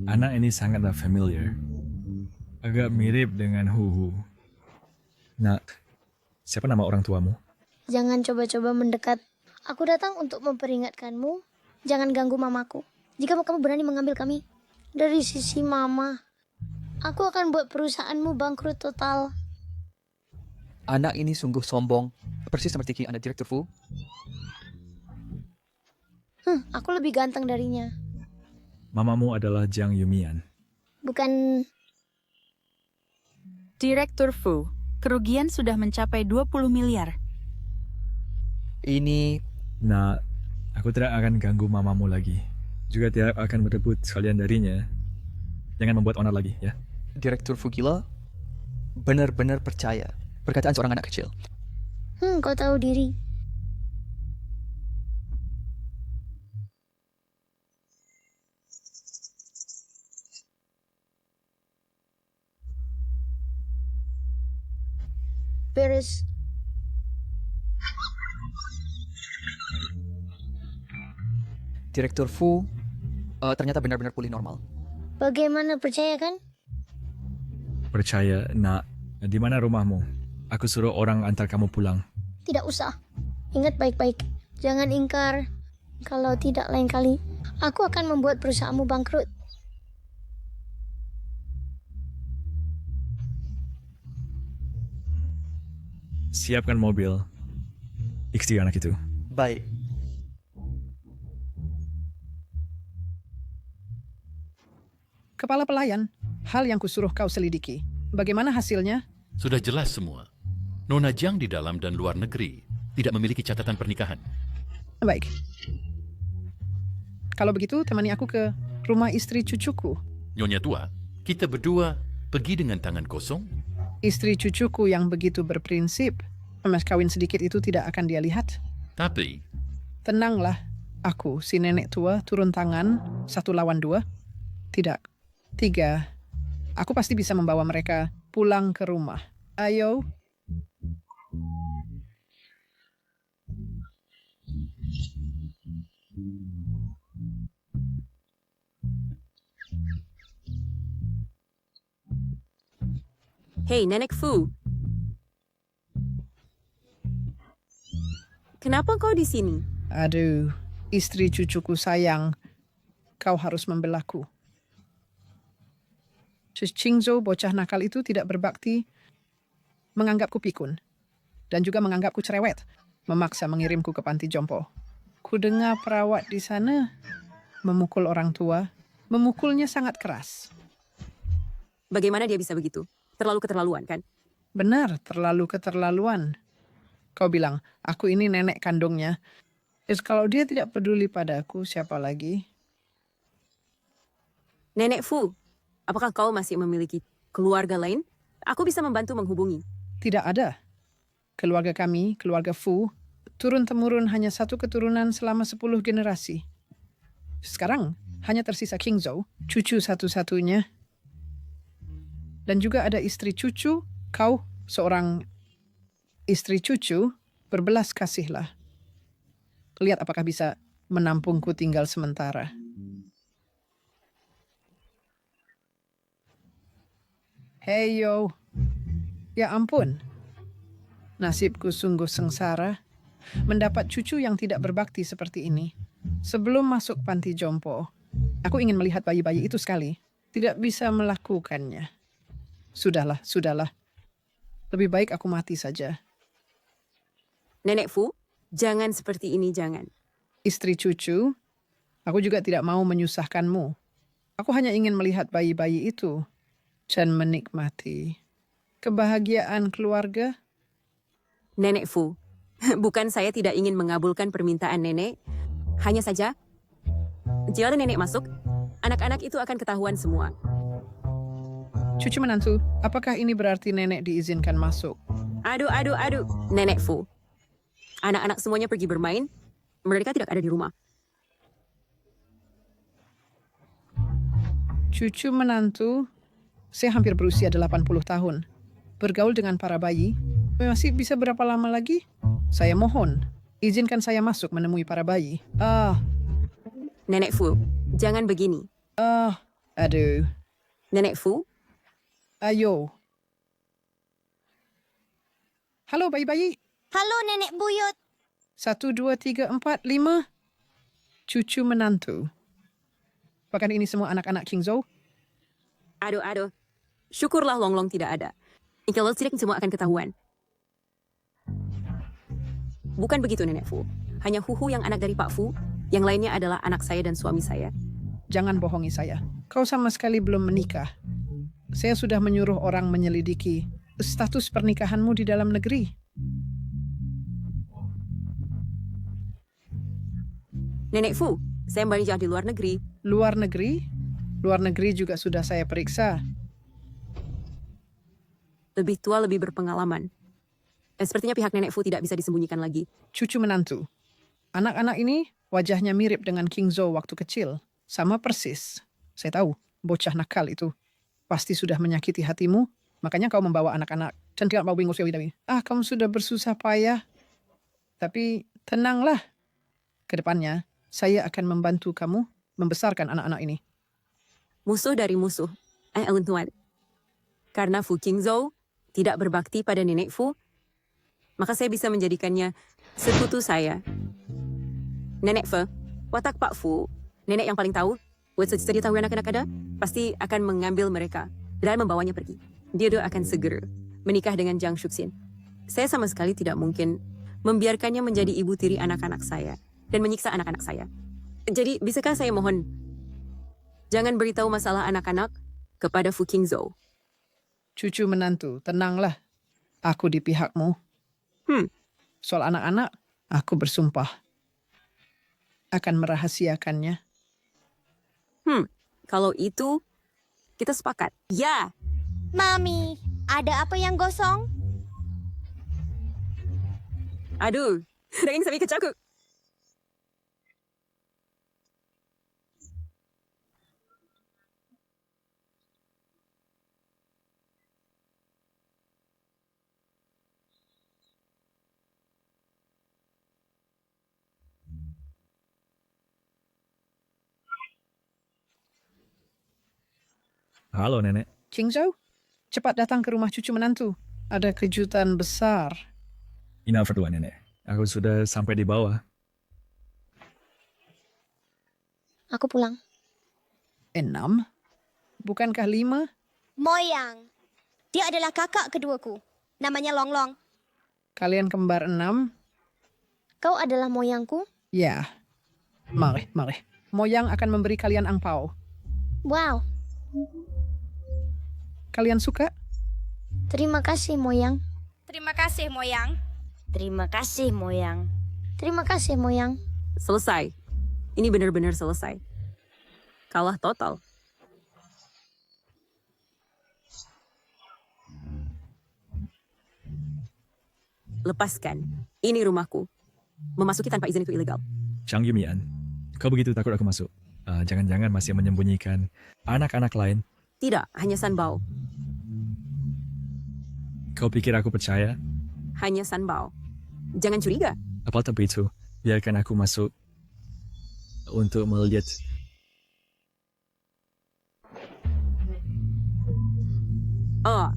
Anak ini sangatlah familiar. Agak mirip dengan Huhu. Nak, siapa nama orang tuamu? Jangan coba-coba mendekat. Aku datang untuk memperingatkanmu. Jangan ganggu mamaku. Jika kamu berani mengambil kami dari sisi mama, aku akan buat perusahaanmu bangkrut total. Anak ini sungguh sombong. Persis seperti anak Direktur Fu. Aku lebih ganteng darinya. Mamamu adalah Jiang Yumian. Bukan. Direktur Fu, kerugian sudah mencapai 20 miliar. Ini... Nak, aku tidak akan ganggu mamamu lagi. Juga tidak akan merebut sekalian darinya. Jangan membuat onar lagi, ya. Direktur Fugila benar-benar percaya perkataan seorang anak kecil. Kau tahu diri. Beres. Direktur Fu ternyata benar-benar pulih normal. Bagaimana, percaya kan? Percaya, nak. Di mana rumahmu? Aku suruh orang antar kamu pulang. Tidak usah. Ingat baik-baik. Jangan ingkar. Kalau tidak lain kali, aku akan membuat perusahaanmu bangkrut. Siapkan mobil. Istri anak itu. Baik. Kepala pelayan, hal yang kusuruh kau selidiki. Bagaimana hasilnya? Sudah jelas semua. Nona Jiang di dalam dan luar negeri tidak memiliki catatan pernikahan. Baik. Kalau begitu, temani aku ke rumah istri cucuku. Nyonya tua, kita berdua pergi dengan tangan kosong? Istri cucuku yang begitu berprinsip, emas kawin sedikit itu tidak akan dia lihat. Tapi... Tenanglah, aku, si nenek tua, turun tangan, 1 lawan 2. Tidak, 3. Aku pasti bisa membawa mereka pulang ke rumah. Ayo. Hei, Nenek Fu. Kenapa kau di sini? Aduh, istri cucuku sayang, kau harus membelaku. Qingzhou bocah nakal itu tidak berbakti, menganggapku pikun, dan juga menganggapku cerewet, memaksa mengirimku ke panti jompo. Kudengar perawat di sana memukul orang tua, memukulnya sangat keras. Bagaimana dia bisa begitu? Terlalu keterlaluan, kan? Benar, terlalu keterlaluan. Kau bilang, aku ini nenek kandungnya. Kalau dia tidak peduli padaku, siapa lagi? Nenek Fu, apakah kau masih memiliki keluarga lain? Aku bisa membantu menghubungi. Tidak ada. Keluarga kami, keluarga Fu, turun-temurun hanya satu keturunan selama 10 generasi. Sekarang hanya tersisa Qingzhou, cucu satu-satunya. Dan juga ada istri cucu, kau seorang istri cucu, berbelas kasihlah. Lihat apakah bisa menampungku tinggal sementara. Hei yo, ya ampun. Nasibku sungguh sengsara mendapat cucu yang tidak berbakti seperti ini. Sebelum masuk panti jompo, aku ingin melihat bayi-bayi itu sekali. Tidak bisa melakukannya. Sudahlah, sudahlah. Lebih baik aku mati saja. Nenek Fu, jangan seperti ini, jangan. Istri cucu, aku juga tidak mau menyusahkanmu. Aku hanya ingin melihat bayi-bayi itu dan menikmati kebahagiaan keluarga. Nenek Fu, bukan saya tidak ingin mengabulkan permintaan nenek. Hanya saja, jika nenek masuk, anak-anak itu akan ketahuan semua. Cucu menantu, apakah ini berarti nenek diizinkan masuk? Aduh. Nenek Fu, anak-anak semuanya pergi bermain. Mereka tidak ada di rumah. Cucu menantu, saya hampir berusia 80 tahun. Bergaul dengan para bayi, masih bisa berapa lama lagi? Saya mohon, izinkan saya masuk menemui para bayi. Nenek Fu, jangan begini. Aduh. Nenek Fu? Ayo. Halo bayi-bayi. Halo nenek buyut. 1, 2, 3, 4, 5. Cucu menantu. Apakah ini semua anak-anak Qingzhou? Aduh. Syukurlah Longlong tidak ada. Kalau tidak semua akan ketahuan. Bukan begitu Nenek Fu. Hanya Huhu yang anak dari Pak Fu. Yang lainnya adalah anak saya dan suami saya. Jangan bohongi saya. Kau sama sekali belum menikah. Saya sudah menyuruh orang menyelidiki status pernikahanmu di dalam negeri. Nenek Fu, saya menikah di luar negeri. Luar negeri? Luar negeri juga sudah saya periksa. Lebih tua, lebih berpengalaman. Dan sepertinya pihak Nenek Fu tidak bisa disembunyikan lagi. Cucu menantu. Anak-anak ini wajahnya mirip dengan Qingzhou waktu kecil. Sama persis. Saya tahu, bocah nakal itu. Pasti sudah menyakiti hatimu, makanya kau membawa anak-anak. Dan tidak mau bingung sekali. Kamu sudah bersusah payah. Tapi tenanglah. Kedepannya, saya akan membantu kamu membesarkan anak-anak ini. Musuh dari musuh. Tuan. Karena Fu Qingzhou tidak berbakti pada Nenek Fu, maka saya bisa menjadikannya sekutu saya. Nenek Fu, watak Pak Fu, nenek yang paling tahu, setelah dia tahu anak-anak ada, pasti akan mengambil mereka dan membawanya pergi. Dia akan segera menikah dengan Jiang Shuxin. Saya sama sekali tidak mungkin membiarkannya menjadi ibu tiri anak-anak saya dan menyiksa anak-anak saya. Jadi, bisakah saya mohon, jangan beritahu masalah anak-anak kepada Fu Qingzhou. Cucu menantu, tenanglah. Aku di pihakmu. Soal anak-anak, aku bersumpah akan merahasiakannya. Kalau itu, kita sepakat. Ya. Mami, ada apa yang gosong? Aduh, daging sapi kecakku. Halo, Nenek. Qingzhou, cepat datang ke rumah cucu menantu. Ada kejutan besar. Ini berdua, Nenek. Aku sudah sampai di bawah. Aku pulang. 6? Bukankah 5? Moyang. Dia adalah kakak keduaku. Namanya Longlong. Kalian kembar 6? Kau adalah moyangku? Ya. Mari. Moyang akan memberi kalian angpau. Wow. Kalian suka? Terima kasih, moyang. Terima kasih, Moyang. Terima kasih, Moyang. Terima kasih, moyang. Selesai. Ini benar-benar selesai. Kalah total. Lepaskan. Ini rumahku. Memasuki tanpa izin itu ilegal. Chang Yumian, kau begitu takut aku masuk? Jangan-jangan masih menyembunyikan anak-anak lain? Tidak, hanya Sanbao. Kau pikir aku percaya? Hanya Sanbao. Jangan curiga. Apa tapi itu? Biarkan aku masuk untuk melihat. Oh.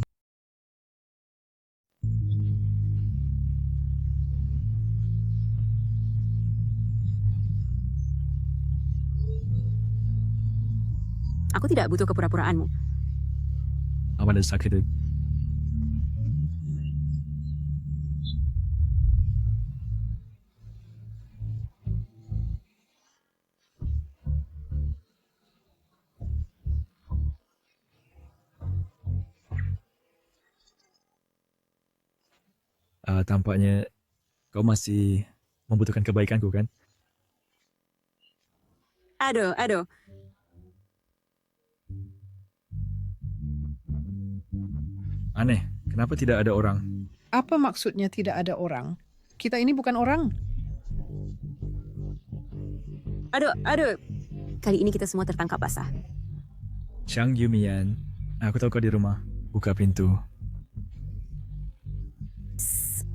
Aku tidak butuh kepura-puraanmu. Apa ada sakit itu? Tampaknya kau masih membutuhkan kebaikanku, kan? Aduh. Aneh, kenapa tidak ada orang? Apa maksudnya tidak ada orang? Kita ini bukan orang. Aduh. Kali ini kita semua tertangkap basah. Chang Yumian, aku tahu kau di rumah. Buka pintu.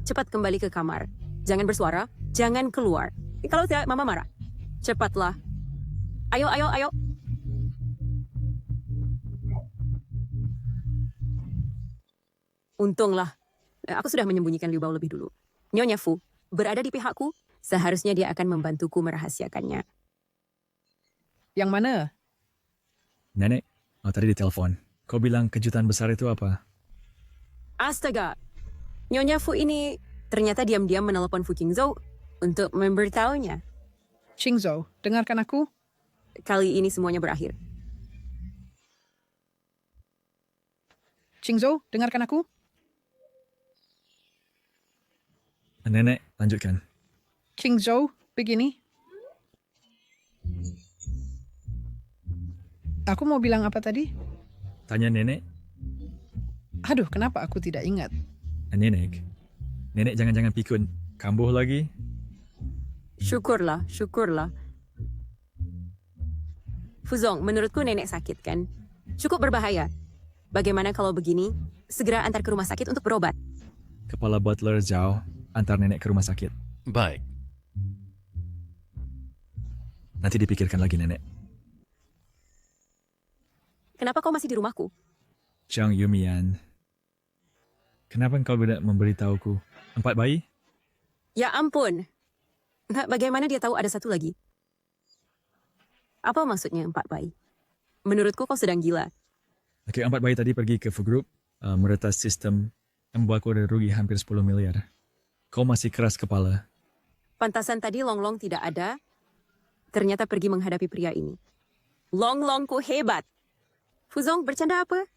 Cepat kembali ke kamar. Jangan bersuara, jangan keluar. Kalau tidak, Mama marah. Cepatlah. Ayo. Untunglah, aku sudah menyembunyikan Liu Bao lebih dulu. Nyonya Fu berada di pihakku, seharusnya dia akan membantuku merahasiakannya. Yang mana? Nenek, tadi ditelepon. Kau bilang kejutan besar itu apa? Astaga, Nyonya Fu ini ternyata diam-diam menelepon Fu Qingzhou untuk memberitahunya. Qingzhou, dengarkan aku. Kali ini semuanya berakhir. Qingzhou, dengarkan aku. Nenek, lanjutkan. Qingzhou, begini. Aku mau bilang apa tadi? Tanya nenek. Aduh, kenapa aku tidak ingat? Nenek jangan-jangan pikun. Kambuh lagi. Syukurlah. Fuzong, menurutku nenek sakit kan? Cukup berbahaya. Bagaimana kalau begini? Segera antar ke rumah sakit untuk berobat. Kepala butler Zhao, antar nenek ke rumah sakit. Baik. Nanti dipikirkan lagi, nenek. Kenapa kau masih di rumahku? Chang Yumian, kenapa engkau tidak memberitahuku? 4 bayi? Ya ampun. Nah, bagaimana dia tahu ada satu lagi? Apa maksudnya 4 bayi? Menurutku kau sedang gila. Oke, 4 bayi tadi pergi ke Fu Group, meretas sistem yang membuatku ada rugi hampir 10 miliar. Kau masih keras kepala. Pantasan tadi Longlong tidak ada, ternyata pergi menghadapi pria ini. Longlongku hebat. Fuzong, bercanda apa?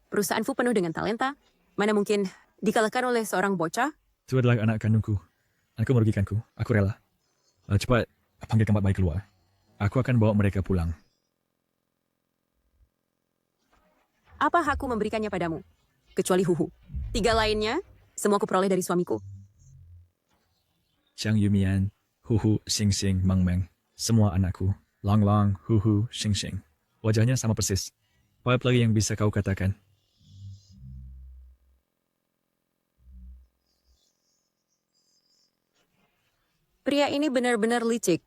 Perusahaan Fu penuh dengan talenta. Mana mungkin dikalahkan oleh seorang bocah? Itu adalah anak kandungku. Aku merugikanku. Aku rela. Cepat, panggil 4 bayi keluar. Aku akan bawa mereka pulang. Apa hakku memberikannya padamu? Kecuali Huhu. 3 lainnya, semua aku peroleh dari suamiku. Chang Yumian, Huhu, Xing, Meng Meng. Semua anakku. Long, Huhu, Xing. Wajahnya sama persis. Apa lagi yang bisa kau katakan? Pria ini benar-benar licik.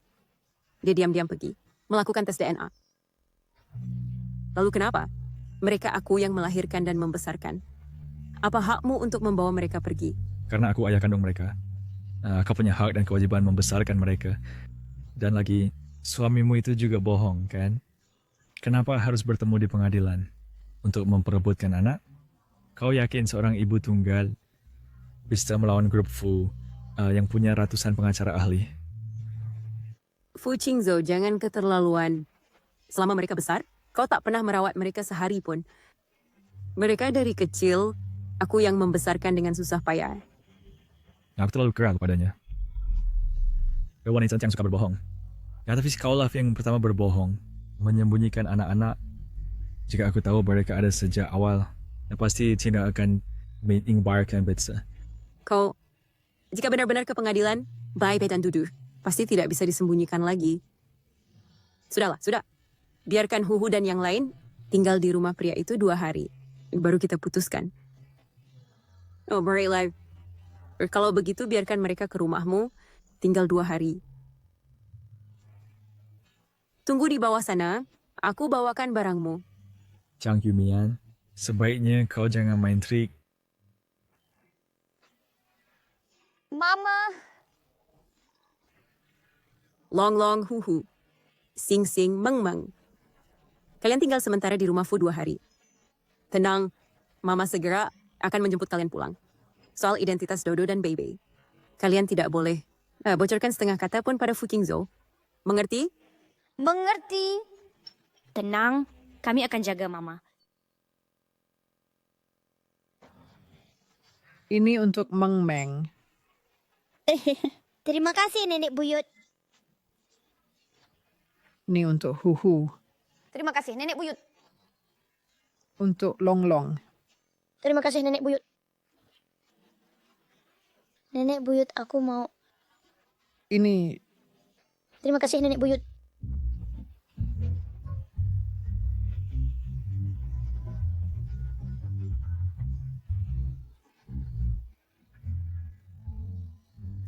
Dia diam-diam pergi, melakukan tes DNA. Lalu kenapa? Mereka aku yang melahirkan dan membesarkan. Apa hakmu untuk membawa mereka pergi? Karena aku ayah kandung mereka. Kau punya hak dan kewajiban membesarkan mereka. Dan lagi, suamimu itu juga bohong, kan? Kenapa harus bertemu di pengadilan? Untuk memperebutkan anak? Kau yakin seorang ibu tunggal bisa melawan grup Fu yang punya ratusan pengacara ahli? Fu Qingzhou, jangan keterlaluan. Selama mereka besar, kau tak pernah merawat mereka sehari pun. Mereka dari kecil, aku yang membesarkan dengan susah payah. Aku terlalu keras padanya. Kau wanita yang suka berbohong. Ya, tapi kaulah yang pertama berbohong, menyembunyikan anak-anak. Jika aku tahu mereka ada sejak awal, pasti tidak akan mengingbarkan betsa. Kau, jika benar-benar ke pengadilan, baik dan duduk. Pasti tidak bisa disembunyikan lagi. Sudahlah, sudah. Biarkan Huhu dan yang lain tinggal di rumah pria itu 2 hari. Baru kita putuskan. Oh, baiklah. Kalau begitu, biarkan mereka ke rumahmu tinggal 2 hari. Tunggu di bawah sana, aku bawakan barangmu. Jiang Yumian, sebaiknya kau jangan main trik. Mama. Long Long Huhu. Sing Sing Meng Meng. Kalian tinggal sementara di rumah Fu 2 hari. Tenang, Mama segera akan menjemput kalian pulang. Soal identitas Dodo dan Bebe. Kalian tidak boleh bocorkan setengah kata pun pada Fu Qingzhou. Mengerti? Mengerti. Tenang, kami akan jaga Mama. Ini untuk Meng Meng. Terima kasih Nenek Buyut. Ini untuk Huhu. Terima kasih, Nenek Buyut. Untuk Long Long. Terima kasih Nenek Buyut. Nenek Buyut, aku mau. Ini. Terima kasih Nenek Buyut.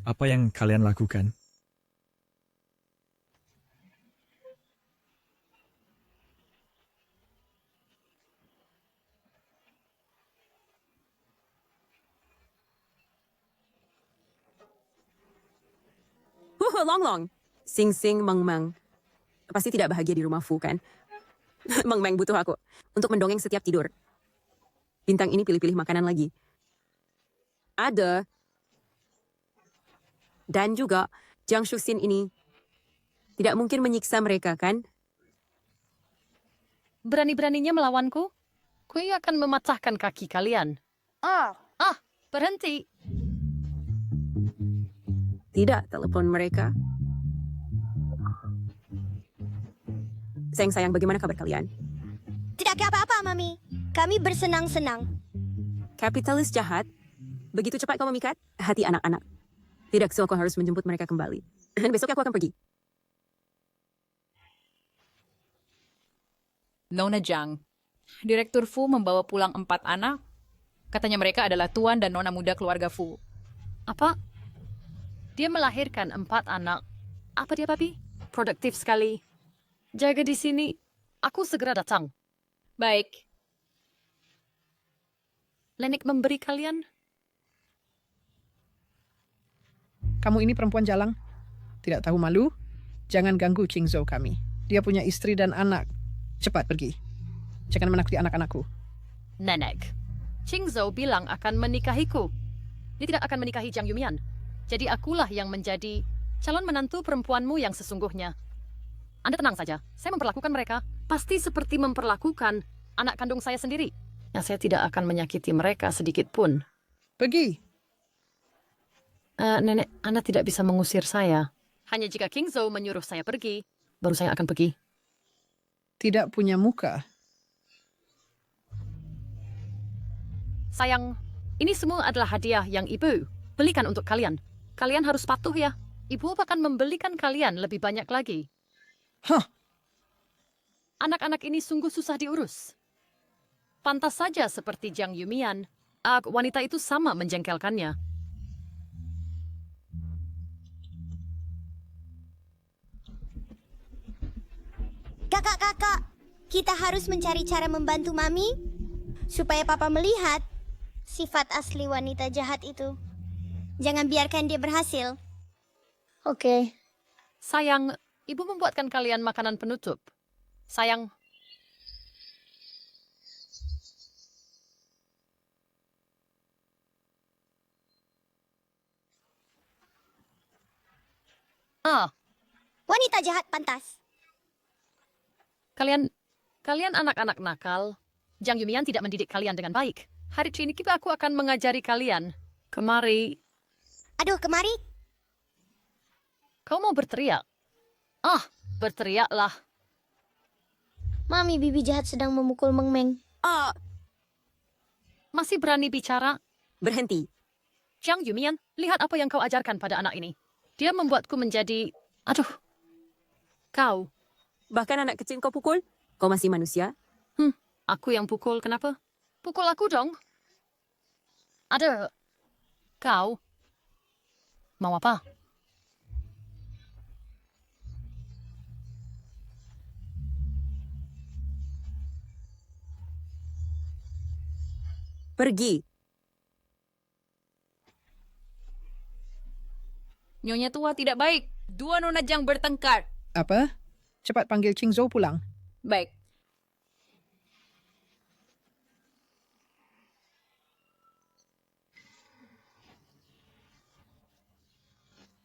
Apa yang kalian lakukan? Long Long. Sing Sing Meng Meng. Pasti tidak bahagia di rumah Fu, kan? Meng Meng butuh aku untuk mendongeng setiap tidur. Bintang ini pilih-pilih makanan lagi. Ada. Dan juga, Jiang Shuxin ini tidak mungkin menyiksa mereka, kan? Berani-beraninya melawanku? Kui akan mematahkan kaki kalian. Berhenti. Tidak telepon mereka. Sayang, bagaimana kabar kalian? Tidak apa-apa, Mami. Kami bersenang-senang. Kapitalis jahat. Begitu cepat kau memikat hati anak-anak. Tidak, so aku harus menjemput mereka kembali. Dan besok aku akan pergi. Nona Jiang, Direktur Fu membawa pulang 4 anak. Katanya mereka adalah tuan dan nona muda keluarga Fu. Apa? Dia melahirkan 4 anak. Apa dia, Papi? Produktif sekali. Jaga di sini. Aku segera datang. Baik. Lenik memberi kalian? Kamu ini perempuan jalang. Tidak tahu malu? Jangan ganggu Qingzhou kami. Dia punya istri dan anak. Cepat pergi. Jangan menakuti anak-anakku. Nenek. Qingzhou bilang akan menikahiku. Dia tidak akan menikahi Jiang Yumian. Jadi akulah yang menjadi calon menantu perempuanmu yang sesungguhnya. Anda tenang saja. Saya memperlakukan mereka pasti seperti memperlakukan anak kandung saya sendiri. Yang saya tidak akan menyakiti mereka sedikit pun. Pergi. Nenek, Anda tidak bisa mengusir saya. Hanya jika Qingzhou menyuruh saya pergi, baru saya akan pergi. Tidak punya muka. Sayang, ini semua adalah hadiah yang Ibu belikan untuk kalian. Kalian harus patuh ya. Ibu akan membelikan kalian lebih banyak lagi. Anak-anak ini sungguh susah diurus. Pantas saja seperti Jiang Yumian, wanita itu sama menjengkelkannya. Kakak-kakak, kita harus mencari cara membantu Mami supaya Papa melihat sifat asli wanita jahat itu. Jangan biarkan dia berhasil. Oke. Sayang, ibu membuatkan kalian makanan penutup. Sayang. Ah, Wanita jahat pantas. kalian anak-anak nakal. Jang Yumian tidak mendidik kalian dengan baik. Hari ini aku akan mengajari kalian. Kemari. Aduh, kemari. Kau mau berteriak? Ah, berteriaklah. Mami, bibi jahat sedang memukul Meng Meng. Masih berani bicara? Berhenti. Jang Yumian, lihat apa yang kau ajarkan pada anak ini. Dia membuatku menjadi... Aduh. Kau. Bahkan anak kecil kau pukul? Kau masih manusia? Aku yang pukul, kenapa? Pukul aku dong. Ada. Kau. Mau apa? Pergi. Nyonya tua tidak baik. Dua Nona Jang bertengkar. Apa? Cepat panggil Ching Zhou pulang. Baik.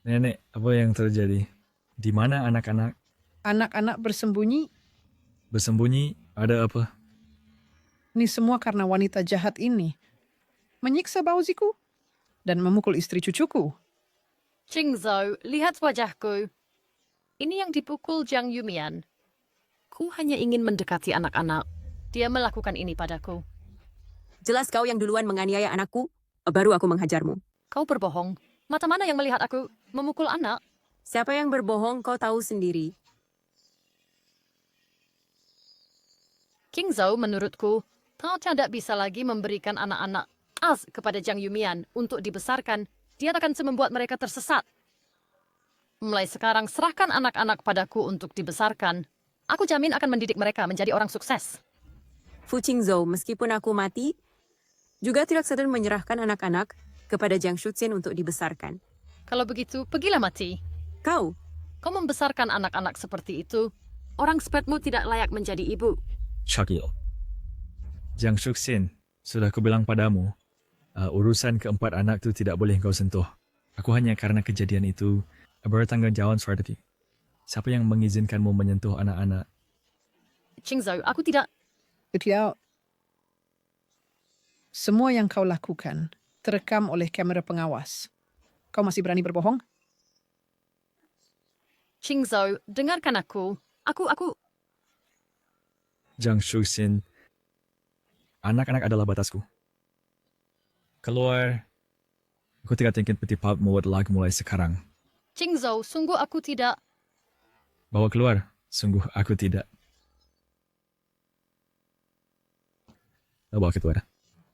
Nenek, apa yang terjadi? Di mana anak-anak? Anak-anak bersembunyi. Bersembunyi? Ada apa? Ini semua karena wanita jahat ini. Menyiksa Bauziku dan memukul istri cucuku. Ching Zhou, lihat wajahku. Ini yang dipukul Jang Yumian. Ku hanya ingin mendekati anak-anak. Dia melakukan ini padaku. Jelas kau yang duluan menganiaya anakku, baru aku menghajarmu. Kau berbohong. Mata mana yang melihat aku memukul anak? Siapa yang berbohong kau tahu sendiri. King Zhou menurutku, kau tidak bisa lagi memberikan anak-anak as kepada Jang Yumian untuk dibesarkan. Dia akan membuat mereka tersesat. Mulai sekarang serahkan anak-anak padaku untuk dibesarkan. Aku jamin akan mendidik mereka menjadi orang sukses. Fu Qingzhou, meskipun aku mati, juga tidak sadar menyerahkan anak-anak kepada Jiang Shuqin untuk dibesarkan. Kalau begitu, pergilah mati. Kau membesarkan anak-anak seperti itu. Orang sepertimu tidak layak menjadi ibu. Shakil. Jiang Shuqin, sudah kubilang padamu, urusan keempat anak itu tidak boleh kau sentuh. Aku hanya karena kejadian itu bertanggung jawab seperti itu. Siapa yang mengizinkanmu menyentuh anak-anak? Ching Zhou, aku tidak... Ketiau, semua yang kau lakukan terekam oleh kamera pengawas. Kau masih berani berbohong? Ching Zhou, dengarkan aku. Aku... Jiang Shuqin, anak-anak adalah batasku. Keluar. Aku tidak ingin peti pub membuat lagu mulai sekarang. Ching Zhou, sungguh aku tidak... Bawa keluar. Sungguh aku tidak. Bawa keluar.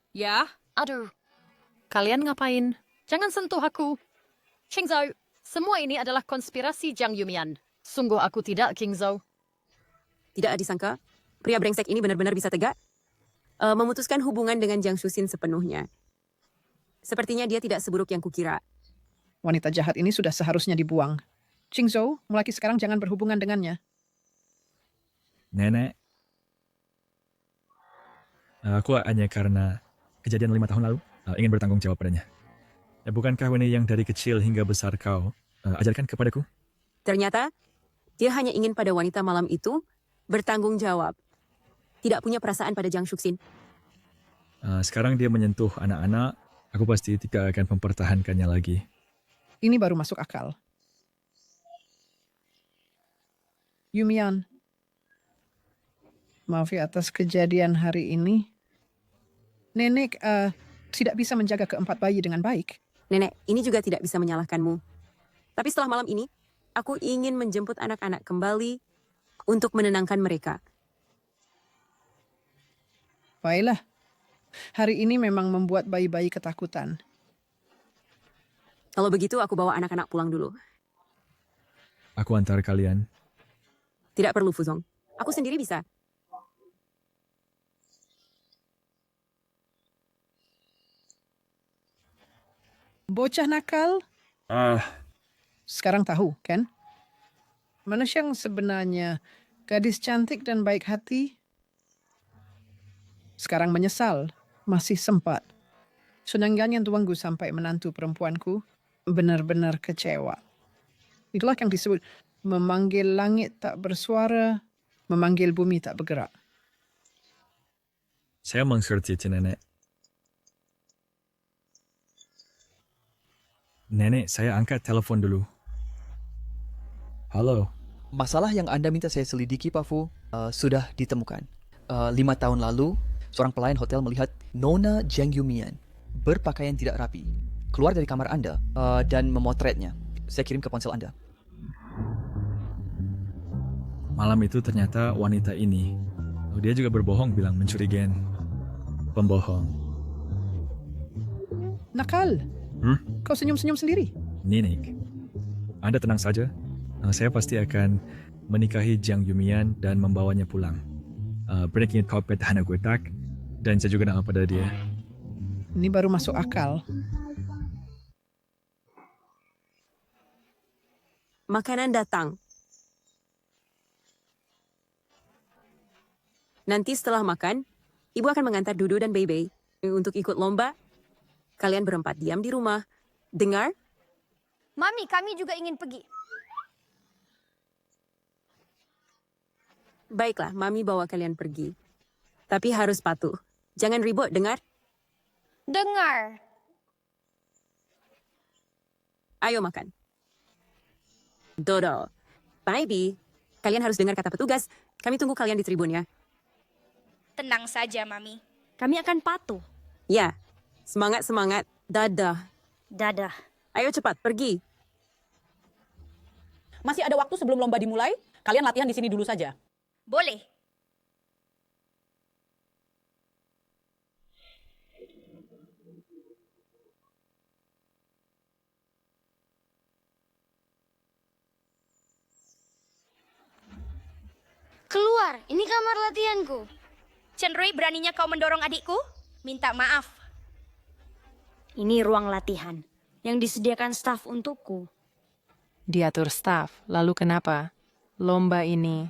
Ya? Aduh. Kalian ngapain? Jangan sentuh aku. Ching Zhou, semua ini adalah konspirasi Jang Yumian. Sungguh aku tidak, King Zhou. tidak disangka, pria brengsek ini benar-benar bisa tegak memutuskan hubungan dengan Jiang Shuqin sepenuhnya. Sepertinya dia tidak seburuk yang kukira. Wanita jahat ini sudah seharusnya dibuang. Ching Zhou, mulai sekarang jangan berhubungan dengannya. Nenek, aku hanya karena kejadian 5 tahun lalu ingin bertanggung jawab padanya. Bukankah ini yang dari kecil hingga besar kau ajarkan kepadaku? Ternyata, dia hanya ingin pada wanita malam itu bertanggung jawab. Tidak punya perasaan pada Jiang Shuqin. Sekarang dia menyentuh anak-anak, aku pasti tidak akan mempertahankannya lagi. Ini baru masuk akal. Yumian, maaf ya atas kejadian hari ini. Nenek tidak bisa menjaga keempat bayi dengan baik. Nenek, ini juga tidak bisa menyalahkanmu. Tapi setelah malam ini, aku ingin menjemput anak-anak kembali untuk menenangkan mereka. Baiklah, hari ini memang membuat bayi-bayi ketakutan. Kalau begitu, aku bawa anak-anak pulang dulu. Aku antar kalian. Tidak perlu, Fuzong. Aku sendiri bisa. Bocah nakal, sekarang tahu, kan? Manusia yang sebenarnya gadis cantik dan baik hati, sekarang menyesal, masih sempat. Sedangkan tuanku sampai menantu perempuanku benar-benar kecewa. Itulah yang disebut memanggil langit tak bersuara, memanggil bumi tak bergerak. Saya mengerti, Cik Nenek. Nenek, saya angkat telepon dulu. Halo. Masalah yang Anda minta saya selidiki, Pak Fu, sudah ditemukan. 5 tahun lalu, seorang pelayan hotel melihat Nona Jiang Yumian berpakaian tidak rapi keluar dari kamar Anda dan memotretnya. Saya kirim ke ponsel Anda. Malam itu ternyata wanita ini, dia juga berbohong bilang mencuri gen. Pembohong. Nakal. Kau senyum-senyum sendiri. Ninik, Anda tenang saja. Saya pasti akan menikahi Jiang Yumian dan membawanya pulang. Berikan karpet hana kotak dan saya juga nama pada dia. Ini baru masuk akal. Makanan datang. Nanti setelah makan, ibu akan mengantar Dudu dan Bebe untuk ikut lomba. Kalian berempat diam di rumah. Dengar? Mami, kami juga ingin pergi. Baiklah, Mami bawa kalian pergi. Tapi harus patuh. Jangan ribut, dengar? Dengar. Ayo makan. Dodo, Baby, kalian harus dengar kata petugas. Kami tunggu kalian di tribun ya. Tenang saja, Mami. Kami akan patuh. Ya, semangat-semangat. Dadah. Dadah. Ayo cepat, pergi. Masih ada waktu sebelum lomba dimulai. Kalian latihan di sini dulu saja. Boleh. Keluar, ini kamar latihanku. Cenrui, beraninya kau mendorong adikku? Minta maaf. Ini ruang latihan yang disediakan staf untukku. Diatur staf, lalu kenapa? Lomba ini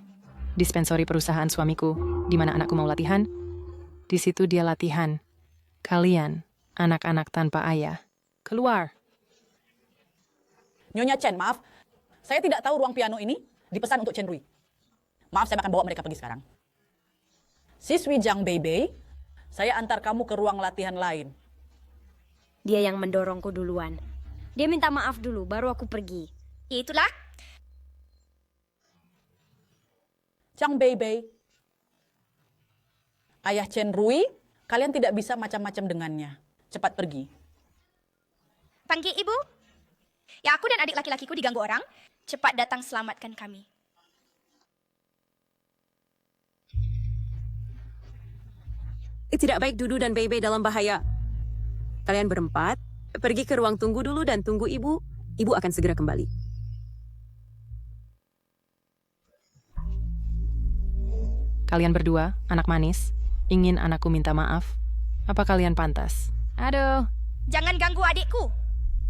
dispensori perusahaan suamiku, di mana anakku mau latihan. Di situ dia latihan. Kalian, anak-anak tanpa ayah, keluar. Nyonya Chen, maaf. Saya tidak tahu ruang piano ini dipesan untuk Chen Rui. Maaf, saya akan bawa mereka pergi sekarang. Siswi Jiang Beibei, saya antar kamu ke ruang latihan lain. Dia yang mendorongku duluan. Dia minta maaf dulu, baru aku pergi. Itulah. Jiang Beibei, ayah Chen Rui, kalian tidak bisa macam-macam dengannya. Cepat pergi. Panggil ibu. Ya, aku dan adik laki-lakiku diganggu orang. Cepat datang selamatkan kami. Tidak baik Dudu dan Bebe dalam bahaya. Kalian berempat, pergi ke ruang tunggu dulu dan tunggu ibu. Ibu akan segera kembali. Kalian berdua, anak manis, ingin anakku minta maaf? Apa kalian pantas? Aduh. Jangan ganggu adikku.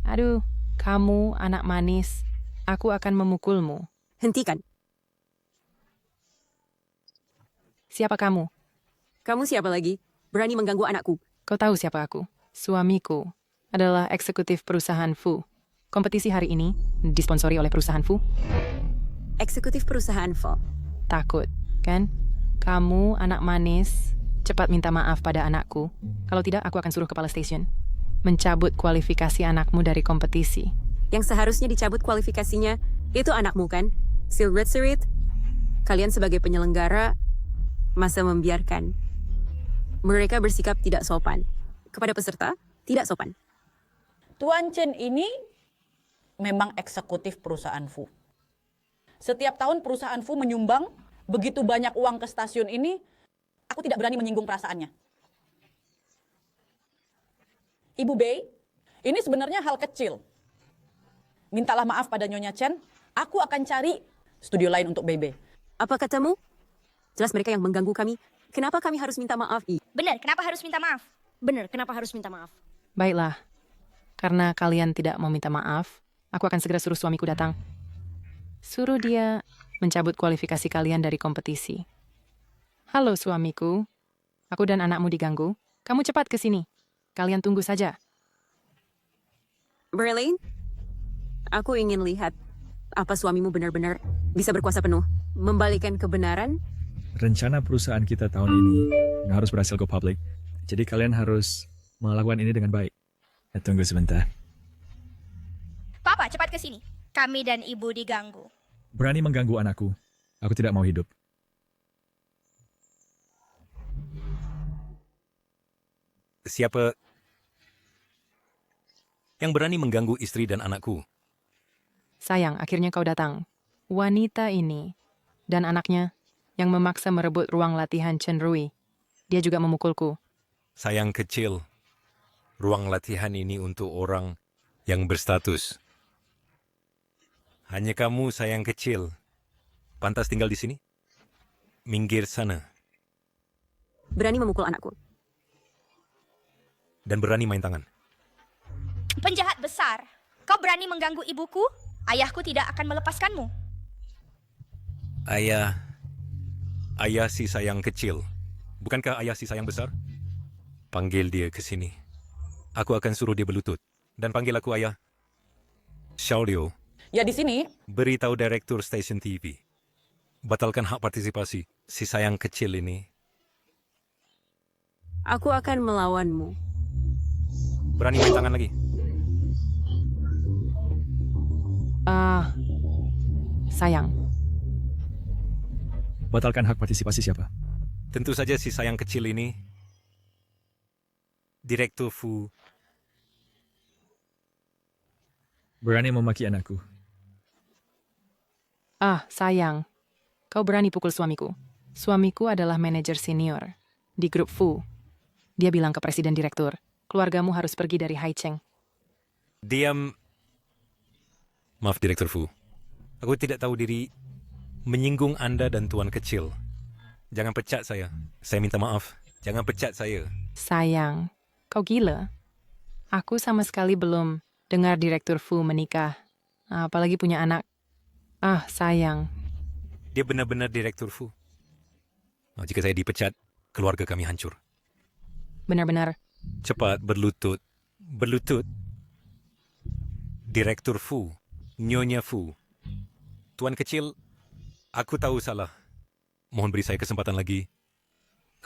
Aduh, kamu anak manis. Aku akan memukulmu. Hentikan. Siapa kamu? Kamu siapa lagi? Berani mengganggu anakku. Kau tahu siapa aku? Suamiku adalah eksekutif perusahaan Fu. Kompetisi hari ini disponsori oleh perusahaan Fu. Eksekutif perusahaan Fu. Takut, kan? Kamu, anak manis, cepat minta maaf pada anakku. Kalau tidak, aku akan suruh kepala stasiun mencabut kualifikasi anakmu dari kompetisi. Yang seharusnya dicabut kualifikasinya, itu anakmu kan? Silritserit, kalian sebagai penyelenggara, masa membiarkan mereka bersikap tidak sopan. Kepada peserta, tidak sopan. Tuan Chen ini memang eksekutif perusahaan Fu. Setiap tahun perusahaan Fu menyumbang begitu banyak uang ke stasiun ini, aku tidak berani menyinggung perasaannya. Ibu Bei, ini sebenarnya hal kecil. Mintalah maaf pada Nyonya Chen, aku akan cari studio lain untuk Bebe. Apa katamu? Jelas mereka yang mengganggu kami. Kenapa kami harus minta maaf? Benar, kenapa harus minta maaf? Benar, kenapa harus minta maaf? Baiklah. Karena kalian tidak mau minta maaf, aku akan segera suruh suamiku datang. Suruh dia mencabut kualifikasi kalian dari kompetisi. Halo suamiku, aku dan anakmu diganggu. Kamu cepat ke sini. Kalian tunggu saja. Berlin, aku ingin lihat apa suamimu benar-benar bisa berkuasa penuh, membalikan kebenaran. Rencana perusahaan kita tahun ini harus berhasil go public. Jadi kalian harus melakukan ini dengan baik. Tunggu sebentar. Papa, cepat ke sini. Kami dan ibu diganggu. Berani mengganggu anakku. Aku tidak mau hidup. Siapa yang berani mengganggu istri dan anakku? Sayang, akhirnya kau datang. Wanita ini dan anaknya yang memaksa merebut ruang latihan Chen Rui. Dia juga memukulku. Sayang kecil, ruang latihan ini untuk orang yang berstatus. Hanya kamu, sayang kecil, pantas tinggal di sini? Minggir sana. Berani memukul anakku. Dan berani main tangan. Penjahat besar. Kau berani mengganggu ibuku? Ayahku tidak akan melepaskanmu. Ayah si sayang kecil. Bukankah ayah si sayang besar? Panggil dia ke sini. Aku akan suruh dia berlutut. Dan panggil aku ayah. Xiaoliu. Ya di sini. Beritahu direktur stasiun TV. Batalkan hak partisipasi si sayang kecil ini. Aku akan melawanmu. Berani main tangan lagi? Sayang. Batalkan hak partisipasi siapa? Tentu saja si sayang kecil ini. Direktur Fu. Berani memaki anakku. Sayang. Kau berani pukul suamiku. Suamiku adalah manajer senior di grup Fu. Dia bilang ke presiden direktur, keluargamu harus pergi dari Haicheng. Diam. Maaf, Direktur Fu. Aku tidak tahu diri menyinggung Anda dan Tuan Kecil. Jangan pecat saya. Saya minta maaf. Jangan pecat saya. Sayang, kau gila. Aku sama sekali belum dengar Direktur Fu menikah. Apalagi punya anak. Sayang. Dia benar-benar Direktur Fu. Jika saya dipecat, keluarga kami hancur. Benar-benar. Cepat, berlutut. Berlutut. Direktur Fu. Nyonya Fu. Tuan Kecil, aku tahu salah. Mohon beri saya kesempatan lagi.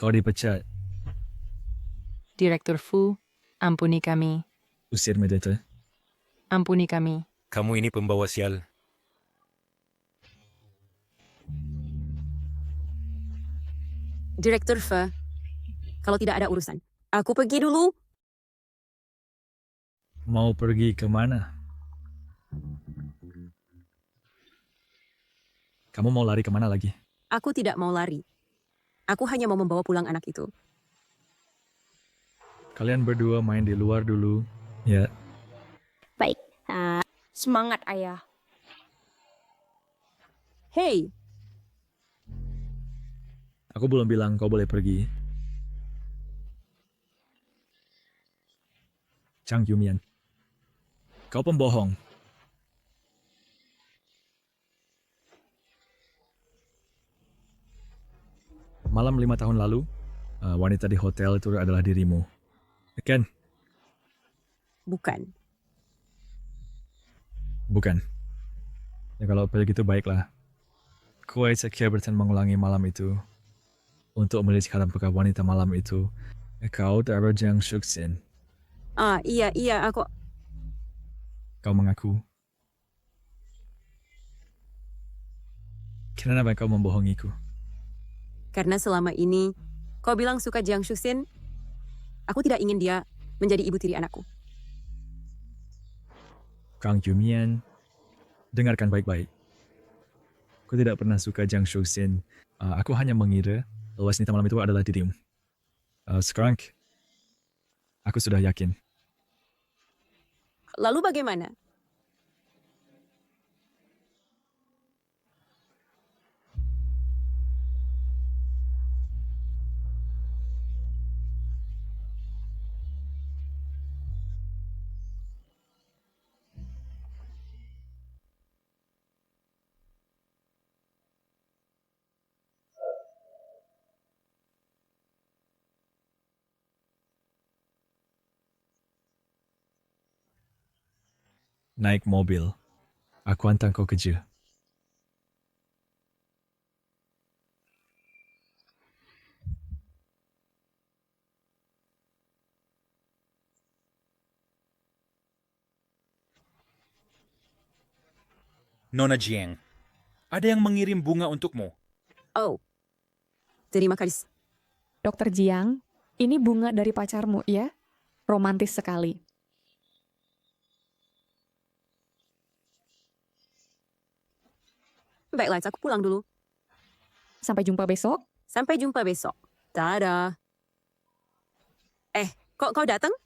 Kau dipecat. Direktur Fu, ampuni kami. Usir Medeta. Ampuni kami. Kamu ini pembawa sial. Direktur Fu, kalau tidak ada urusan, aku pergi dulu. Mau pergi kemana? Kamu mau lari kemana lagi? Aku tidak mau lari. Aku hanya mau membawa pulang anak itu. Kalian berdua main di luar dulu, ya. Baik. Semangat, Ayah. Hei, Aku belum bilang kau boleh pergi. Chang Yumian. Kau pembohong. Malam 5 tahun lalu, wanita di hotel itu adalah dirimu. Kan? bukan. Bukan. Ya kalau begitu baiklah. Kue Keberton mengulangi malam itu untuk melihat apakah wanita malam itu kau adalah Jiang Shuxin. Iya, aku... Kau mengaku. Kenapa kau membohongiku? Karena selama ini kau bilang suka Jiang Shuxin, aku tidak ingin dia menjadi ibu tiri anakku. Kang Yumian, dengarkan baik-baik. Aku tidak pernah suka Jiang Shuxin. Aku hanya mengira bahwa wanita malam itu adalah dirimu. Sekarang, aku sudah yakin. Lalu bagaimana? naik mobil. Aku hantar kau kerja. Nona Jiang, ada yang mengirim bunga untukmu. Oh, terima kasih. Dokter Jiang, ini bunga dari pacarmu, ya? Romantis sekali. Baiklah, aku pulang dulu. Sampai jumpa besok. Sampai jumpa besok. Dadah. Kok kau datang?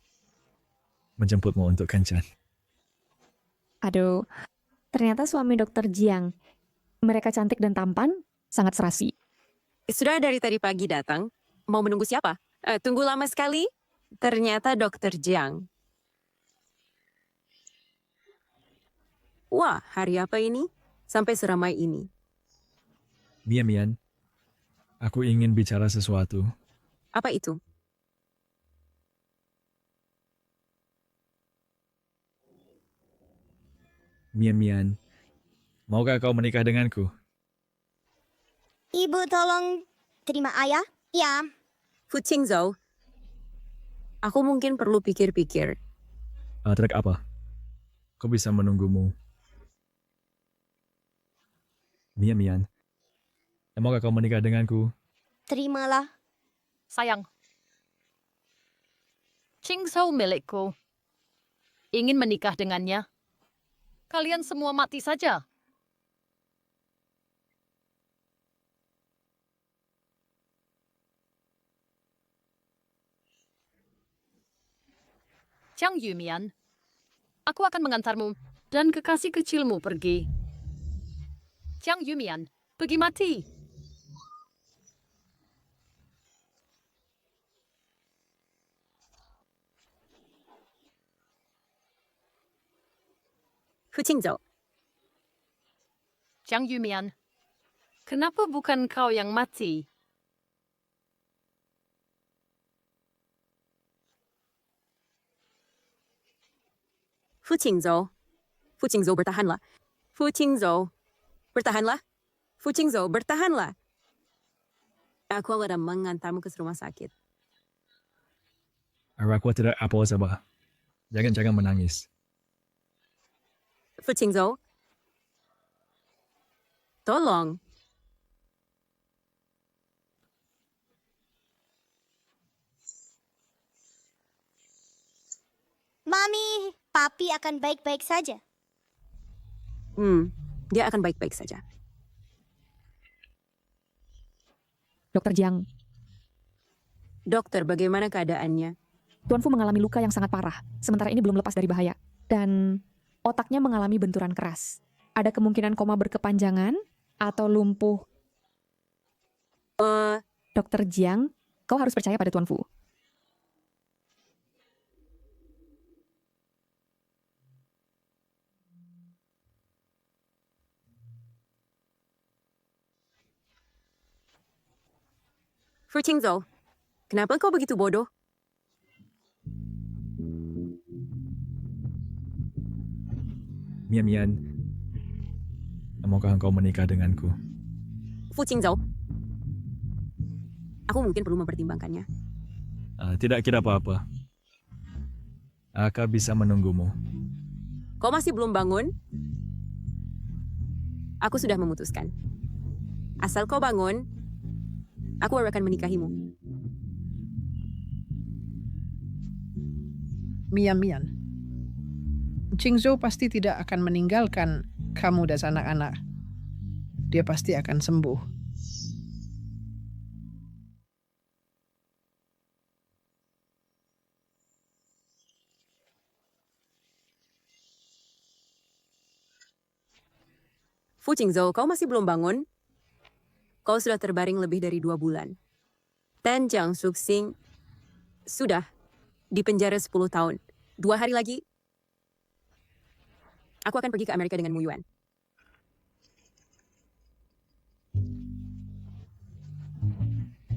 Menjemputmu untuk kencan. Aduh, ternyata suami Dokter Jiang. Mereka cantik dan tampan, sangat serasi. Sudah dari tadi pagi datang. Mau menunggu siapa? Tunggu lama sekali. Ternyata Dokter Jiang. Wah, hari apa ini? Sampai seramai ini. Mian, aku ingin bicara sesuatu. Apa itu? Mian, maukah kau menikah denganku? Ibu tolong terima ayah. Ya. Fu Qingzhou. Aku mungkin perlu pikir-pikir. Trek apa? Kau bisa menunggumu. Mian, maukah kau menikah denganku? Terimalah. Sayang. Qingzhou milikku. Ingin menikah dengannya. Kalian semua mati saja. Jiang Yumian, aku akan mengantarmu dan kekasih kecilmu pergi. Jiang Yumian, pergi mati. Fu Qingzhou. Jiang Yumian, kenapa bukan kau yang mati? Fu Qingzhou. Fu Qingzhou, bertahanlah. Fu Qingzhou, bertahanlah. Fu Qingzhou, bertahanlah. Aku akan mengantarmu ke rumah sakit. Aku tidak apa-apa. Jangan menangis. Fu Qingzhou, tolong. Mami, papi akan baik-baik saja. Dia akan baik-baik saja. Dokter Jiang, Dokter, bagaimana keadaannya? Tuan Fu mengalami luka yang sangat parah. Sementara ini belum lepas dari bahaya. Dan otaknya mengalami benturan keras. Ada kemungkinan koma berkepanjangan atau lumpuh. Dokter Jiang, kau harus percaya pada Tuan Fu. Fu Qingzhou, kenapa kau begitu bodoh? Mian, maukah engkau menikah denganku? Fu Qingzhou, aku mungkin perlu mempertimbangkannya. Tidak kira apa-apa. Aku bisa menunggumu. Kau masih belum bangun? Aku sudah memutuskan. Asal kau bangun, aku akan menikahimu. Mian. Qingzhou pasti tidak akan meninggalkan kamu dan anak-anak. Dia pasti akan sembuh. Fu Qingzhou, kau masih belum bangun? Kau sudah terbaring lebih dari 2 bulan. Dan Jiang Shuxing sudah di penjara 10 tahun. 2 hari lagi, aku akan pergi ke Amerika dengan Mu Yuan.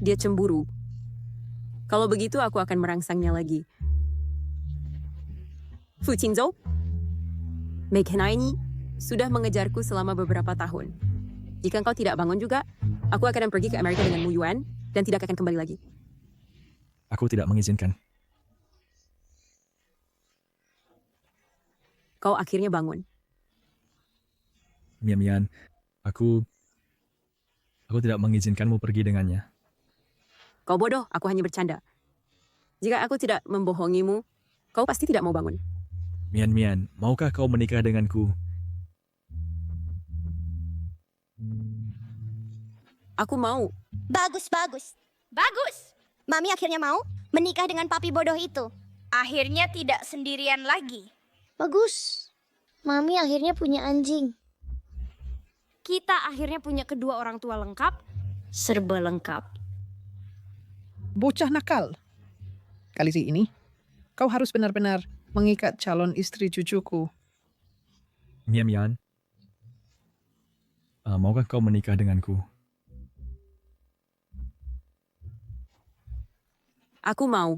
Dia cemburu. Kalau begitu, aku akan merangsangnya lagi. Fu Qingzhou, Meghena ini sudah mengejarku selama beberapa tahun. Jika engkau tidak bangun juga, aku akan pergi ke Amerika dengan Mu Yuan dan tidak akan kembali lagi. Aku tidak mengizinkan. Kau akhirnya bangun. Mian, aku tidak mengizinkanmu pergi dengannya. Kau bodoh, aku hanya bercanda. Jika aku tidak membohongimu, kau pasti tidak mau bangun. Mian, maukah kau menikah denganku? Aku mau. Bagus, bagus. Bagus. Mami akhirnya mau menikah dengan papi bodoh itu. Akhirnya tidak sendirian lagi. Bagus. Mami akhirnya punya anjing. Kita akhirnya punya kedua orang tua lengkap, serba lengkap. Bocah nakal. Kali ini, kau harus benar-benar mengikat calon istri cucuku. Mian, maukah kau menikah denganku? Aku mau.